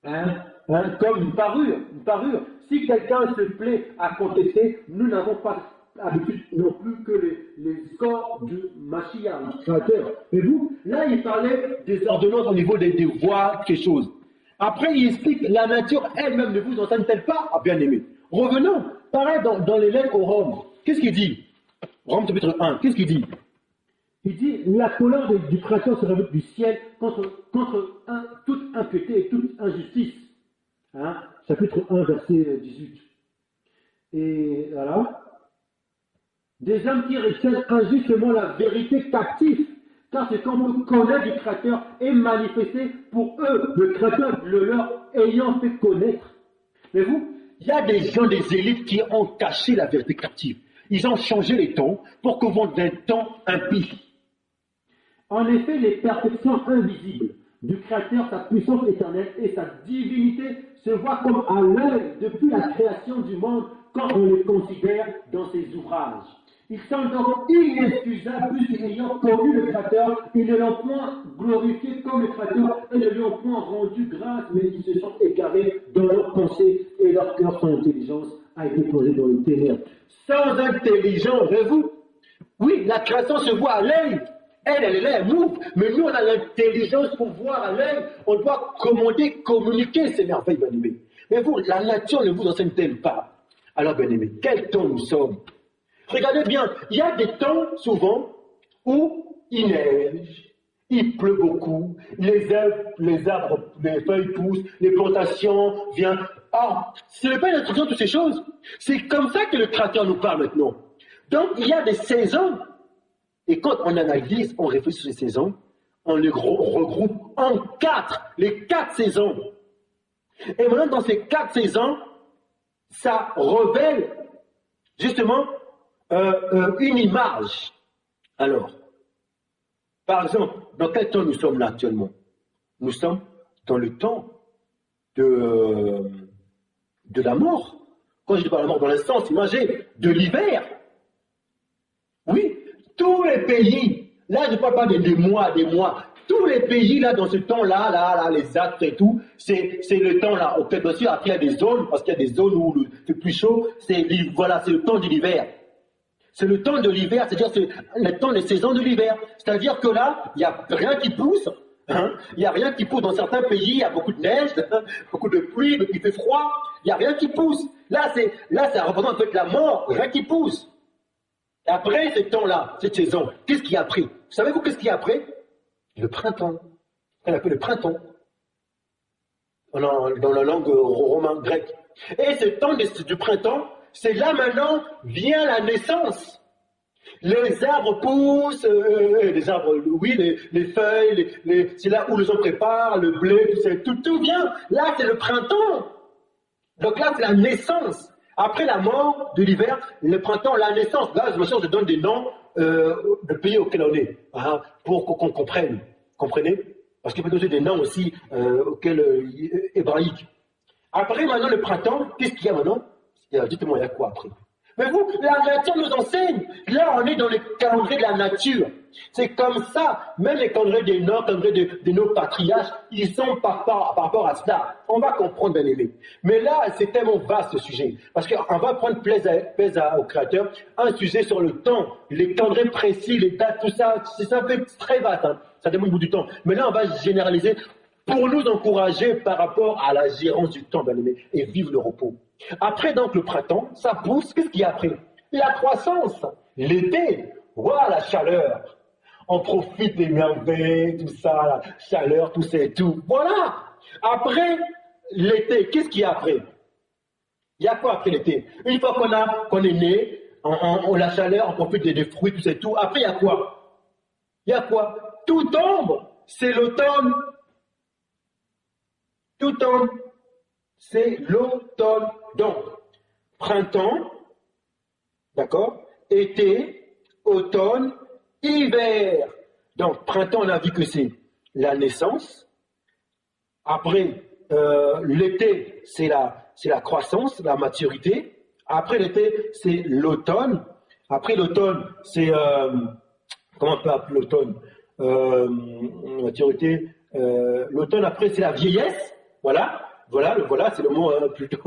une parure. Si quelqu'un se plaît à contester, nous n'avons pas habitude non plus que les corps de Mashiach, le créateur. Et vous, là, il parlait des ordonnances au niveau des voies, ces choses. Après, il explique, la nature elle-même ne vous enseigne-t-elle pas? Ah, bien aimé. Revenons, pareil dans les lettres aux Roms. Qu'est-ce qu'il dit? Rome chapitre 1, qu'est-ce qu'il dit? Il dit, la colère du Créateur se révèle du ciel contre toute impiété et toute injustice. Chapitre 1, verset 18. Et voilà. Des hommes qui retiennent injustement la vérité captive, car c'est comme on connaît du Créateur est manifesté pour eux, le Créateur le leur ayant fait connaître. Mais vous, il y a des gens, des élites qui ont caché la vérité captive. Ils ont changé les temps pour qu'on vende d'un temps impie. En effet, les perfections invisibles du Créateur, sa puissance éternelle et sa divinité se voient comme à l'œil depuis la création du monde quand on les considère dans ses ouvrages. Ils sont donc inexcusables, plus ayant connu le Créateur, ils ne l'ont point glorifié comme le Créateur et ne lui ont point rendu grâce, mais ils se sont égarés dans leurs pensées et leur cœur sans intelligence a été posé dans les ténèbres. Sans intelligence, vous? Oui, la création se voit à l'œil. Elle est là, elle move. Mais nous, on a l'intelligence pour voir à l'œil. On doit communiquer ces merveilles, bien-aimés. Mais vous, la nature ne vous enseigne-t-elle pas? Alors, bien-aimés, quel temps nous sommes? Regardez bien, il y a des temps, souvent, où il neige, il pleut beaucoup, les arbres, les feuilles poussent, les plantations viennent. Or, ce n'est pas une instruction de toutes ces choses. C'est comme ça que le Créateur nous parle maintenant. Donc, il y a des saisons. Et quand on analyse, on réfléchit sur ces saisons, on les regroupe en 4, les 4 saisons. Et maintenant, dans ces 4 saisons, ça révèle justement une image. Alors, par exemple, dans quel temps nous sommes là actuellement? Nous sommes dans le temps de la mort. Quand je dis pas la mort dans le sens imagé, de l'hiver. Oui, tous les pays, là je ne parle pas des mois, tous les pays là, dans ce temps-là, là, les astres et tout, c'est le temps là. Au Québec aussi, après il y a des zones, parce qu'il y a des zones où c'est plus chaud, voilà, c'est le temps de l'hiver. C'est le temps de l'hiver, c'est-à-dire c'est le temps des saisons de l'hiver. C'est-à-dire que là, il n'y a rien qui pousse. Hein. Il n'y a rien qui pousse. Dans certains pays, il y a beaucoup de neige, beaucoup de pluie, il fait froid. Il n'y a rien qui pousse. Là, ça représente en fait la mort, rien qui pousse. Et après ce temps-là, cette saison, qu'est-ce qu'il y a après? Savez-vous qu'est-ce qu'il y a après? Le printemps. On appelle le printemps. Dans la langue romaine grecque. Et ce temps du printemps, c'est là maintenant vient la naissance. Les arbres poussent, les arbres, oui, les feuilles, c'est là où les gens préparent, le blé, tout vient. Là, c'est le printemps. Donc là, c'est la naissance. Après la mort de l'hiver, le printemps, la naissance. Là, je donne des noms de pays auxquels on est, hein, pour qu'on comprenne. Comprenez? Parce qu'il faut donner des noms aussi hébraïques. Après, maintenant, le printemps, qu'est-ce qu'il y a maintenant? Dites-moi, il y a quoi après? Mais vous, la nature nous enseigne. Là, on est dans le calendrier de la nature. C'est comme ça. Même les calendriers des Nord, les calendriers de nos patriarches, ils sont par rapport à cela. On va comprendre, bien aimé. Mais là, c'est tellement vaste ce sujet. Parce qu'on va prendre plaisir au Créateur. Un sujet sur le temps, les calendriers précis, les dates, tout ça. C'est très vaste. Hein. Ça demande beaucoup du temps. Mais là, on va généraliser pour nous encourager par rapport à la gérance du temps, bien aimé, et vivre le repos. Après, donc, le printemps, ça pousse. Qu'est-ce qu'il y a après? La croissance. L'été, voilà la chaleur. On profite des merveilles, tout ça, la chaleur, tout ça et tout. Voilà. Après l'été, qu'est-ce qu'il y a après? Il y a quoi après l'été? Une fois qu'on est né, on la chaleur, on profite des fruits, tout ça et tout. Après, il y a quoi? Il y a quoi? Tout tombe. C'est l'automne. Tout tombe. C'est l'automne. Donc, printemps, d'accord? Été, automne, hiver. Donc, printemps, on a vu que c'est la naissance. Après, l'été, c'est la croissance, la maturité. Après l'été, c'est l'automne. Après l'automne, c'est... comment on peut appeler l'automne? Maturité. L'automne, après, c'est la vieillesse. Voilà, c'est le mot plutôt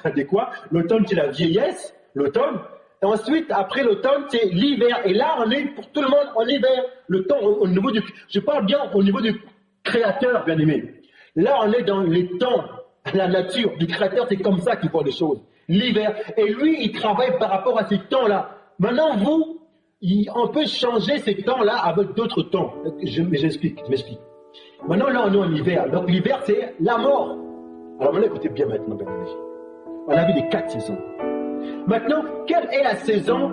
adéquat. L'automne, c'est la vieillesse, l'automne. Et ensuite, après l'automne, c'est l'hiver. Et là, on est pour tout le monde en hiver. Le temps, au niveau du... Je parle bien au niveau du créateur, bien aimé. Là, on est dans les temps, la nature du créateur, c'est comme ça qu'il voit les choses. L'hiver. Et lui, il travaille par rapport à ces temps-là. Maintenant, vous, on peut changer ces temps-là avec d'autres temps. Je m'explique. Maintenant, là, on est en hiver. Donc, l'hiver, c'est la mort. Alors, maintenant, écoutez bien maintenant, bien aimé. On a vu les 4 saisons. Maintenant, quelle est la saison?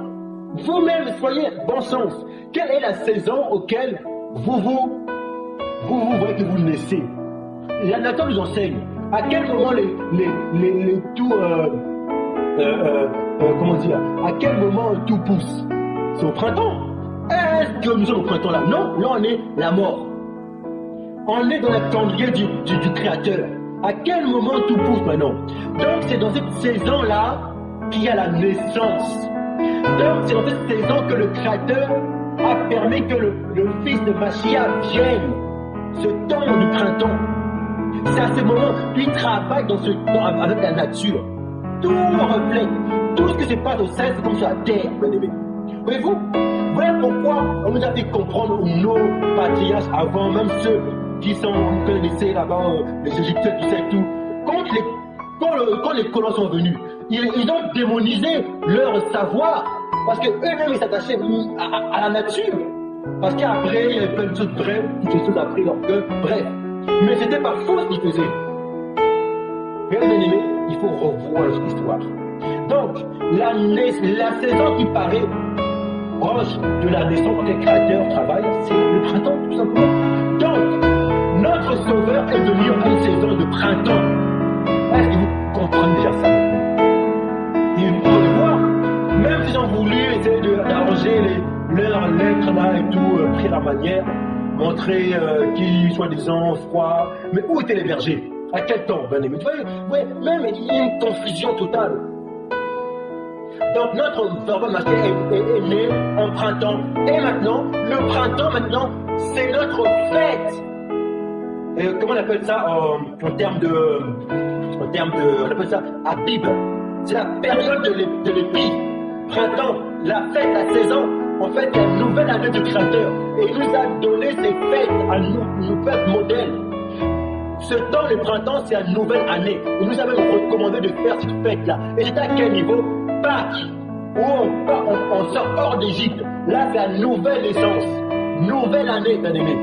Vous-même, soyez bon sens. Quelle est la saison auquel vous voyez que vous naissez? La nature nous enseigne. À quel moment comment dire? À quel moment tout pousse? C'est au printemps. Est-ce que nous sommes au printemps là? Non, là on est la mort. On est dans le calendrier du Créateur. À quel moment tout pousse maintenant? Donc c'est dans cette saison-là qu'il y a la naissance. Donc c'est dans cette saison que le Créateur a permis que le fils de Machia vienne. Ce temps du printemps. C'est à ce moment qu'il travaille dans ce temps avec la nature. Tout reflète. Tout ce qui se passe au ciel, c'est comme sur la terre, bien aimé. Voyez-vous? Voilà pourquoi on nous a fait comprendre nos patriarches avant, même ceux qui sont connaissés là-bas, les Égyptiens, tout ça et tout. Quand les colons sont venus, ils ont démonisé leur savoir parce qu'eux-mêmes ils s'attachaient à la nature. Parce qu'après, il y avait plein de choses bref, toutes ces choses après leur cœur, bref. Mais c'était pas faux ce qu'ils faisaient. Bien aimé, il faut revoir notre histoire. Donc, la saison qui paraît proche de la naissance quand le Créateur travaille, c'est le printemps, tout simplement. Donc, notre Sauveur est venu en une saison de printemps. Est-ce que vous comprenez déjà ça? Il faut le voir. Même s'ils ont voulu essayer d'arranger leurs lettres là et tout, pris la manière, montrer qu'ils soient disant froid. Mais où étaient les bergers? À quel temps, bien aimé? Vous voyez, même il y a une confusion totale. Donc notre verbe masculin est né en printemps. Et maintenant, le printemps, maintenant, c'est notre fête. Et comment on appelle ça en termes de, on appelle ça Abib. C'est la période de l'épi. Printemps, la fête, la saison. En fait, la nouvelle année du Créateur. Et il nous a donné ces fêtes à nous faire modèle. Ce temps, le printemps, c'est la nouvelle année. Il nous a même recommandé de faire cette fête-là. Et c'est à quel niveau? Pâques, où on sort hors d'Égypte. Là, c'est la nouvelle naissance. Nouvelle année, bien aimé.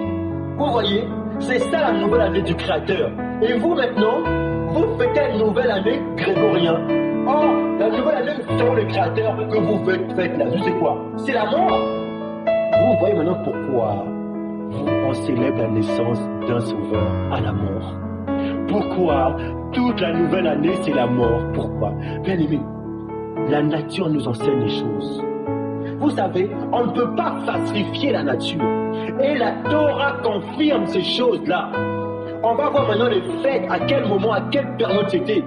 Vous voyez, c'est ça la nouvelle année du Créateur. Et vous, maintenant, vous fêtez une nouvelle année grégorien. Or, la nouvelle année selon le Créateur que vous faites là, c'est quoi? C'est la mort. Vous voyez maintenant pourquoi on célèbre la naissance d'un sauveur à la mort. Pourquoi toute la nouvelle année, c'est la mort? Pourquoi? Bien aimé, la nature nous enseigne les choses. Vous savez, on ne peut pas falsifier la nature. Et la Torah confirme ces choses-là. On va voir maintenant les fêtes, à quel moment, à quelle période c'était.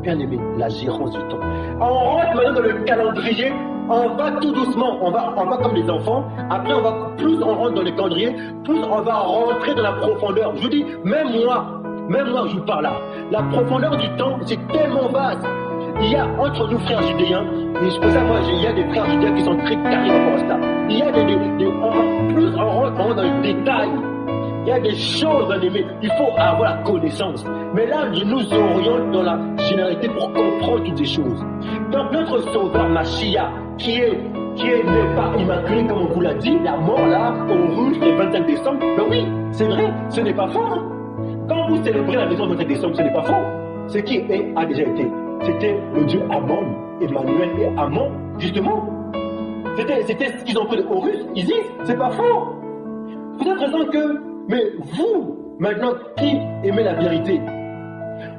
Bien aimé, la gérance du temps. On rentre maintenant dans le calendrier. On va tout doucement, on va comme les enfants. Après, plus on rentre dans le calendrier, plus on va rentrer dans la profondeur. Je vous dis, même moi, je vous parle là. La profondeur du temps, c'est tellement vaste. Il y a entre nous frères judéens, et c'est pour ça moi, il y a des frères judéens qui sont très carrés par ça. Il y a plus on rentre dans le détail. Il y a des choses à aimer. Il faut avoir la connaissance. Mais là, nous nous orientons dans la généralité pour comprendre toutes ces choses. Donc, notre sauveur Mashiach, qui n'est pas immaculé, comme on vous l'a dit, la mort là, au rouge, le 25 décembre, ben oui, c'est vrai, ce n'est pas faux. Hein? Quand vous célébrez la maison le 25 décembre, ce n'est pas faux. Ce qui a déjà été, c'était le dieu Amon, Emmanuel et Amon, justement. C'était ce qu'ils ont pris de Horus, Isis, c'est pas faux. Peut-être raison que, mais vous, maintenant, qui aimez la vérité,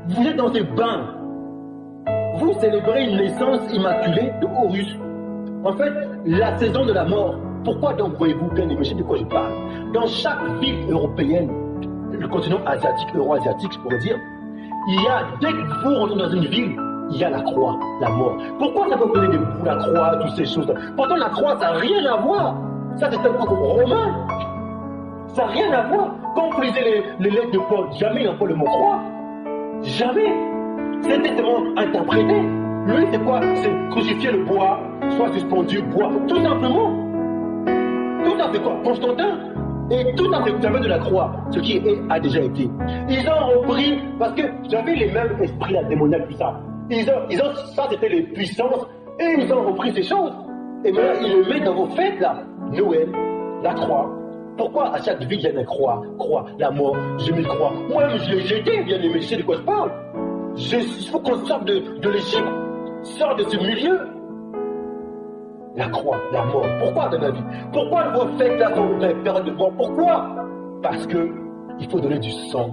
vous êtes dans ces bains. Vous célébrez une naissance immaculée de Horus. En fait, la saison de la mort. Pourquoi donc voyez-vous bien aimé, de quoi je parle? Dans chaque ville européenne, le continent asiatique, euro-asiatique, je pourrais dire, il y a, dès que vous rentrez dans une ville, il y a la croix, la mort. Pourquoi ça peut poser des bouts, la croix, toutes ces choses-là? Pourtant, la croix, ça n'a rien à voir. Ça, c'est un peu romain. Ça n'a rien à voir. Quand vous lisez les lettres de Paul, jamais il n'emploie le mot croix. Jamais. C'était seulement interprété. Lui, c'est quoi? C'est crucifier le bois, soit suspendu, bois, tout simplement. Tout ça, c'est quoi? Constantin. Et tout ça, c'est de la croix, ce qui a déjà été. Ils ont repris, parce que j'avais les mêmes esprits, la démoniaque, tout ça. Ça, c'était les puissances, et ils ont repris ces choses. Et maintenant, ils le mettent dans vos fêtes, là. Noël, la croix. Pourquoi à chaque ville, il y a une croix, la mort, je m'y crois. Moi-même, je l'ai jeté, bien aimé, je sais de quoi je parle. Il faut qu'on sorte de l'Égypte, sorte de ce milieu. La croix, la mort. Pourquoi dans la vie? Pourquoi vos fêtes là sont dans les périodes de mort? Pourquoi? Parce que il faut donner du sang.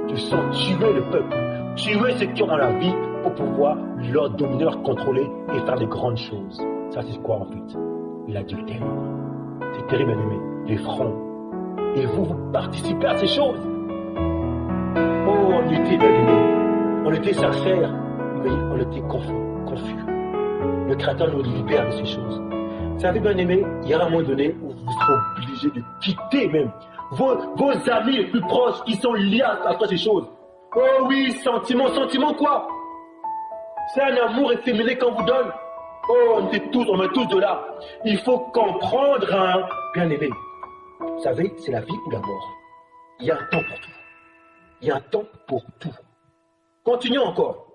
Du sang, tuer le peuple, tuer ceux qui ont la vie pour pouvoir leur dominer, leur contrôler et faire des grandes choses. Ça, c'est quoi en fait? L'adultère. C'est terrible, bien aimé. Les fronts. Et vous participez à ces choses. Oh, on était bien aimé. On était sincères, mais on était confus. Le Créateur nous libère de ces choses. Vous savez, bien aimé, il y a un moment donné où vous serez obligé de quitter même vos amis les plus proches qui sont liés à toi ces choses. Oh oui, sentiment quoi? C'est un amour efféminé qu'on vous donne. Oh, on est tous de là. Il faut comprendre, hein, bien aimé. Vous savez, c'est la vie ou la mort. Il y a un temps pour tout. Il y a un temps pour tout. Continuons encore.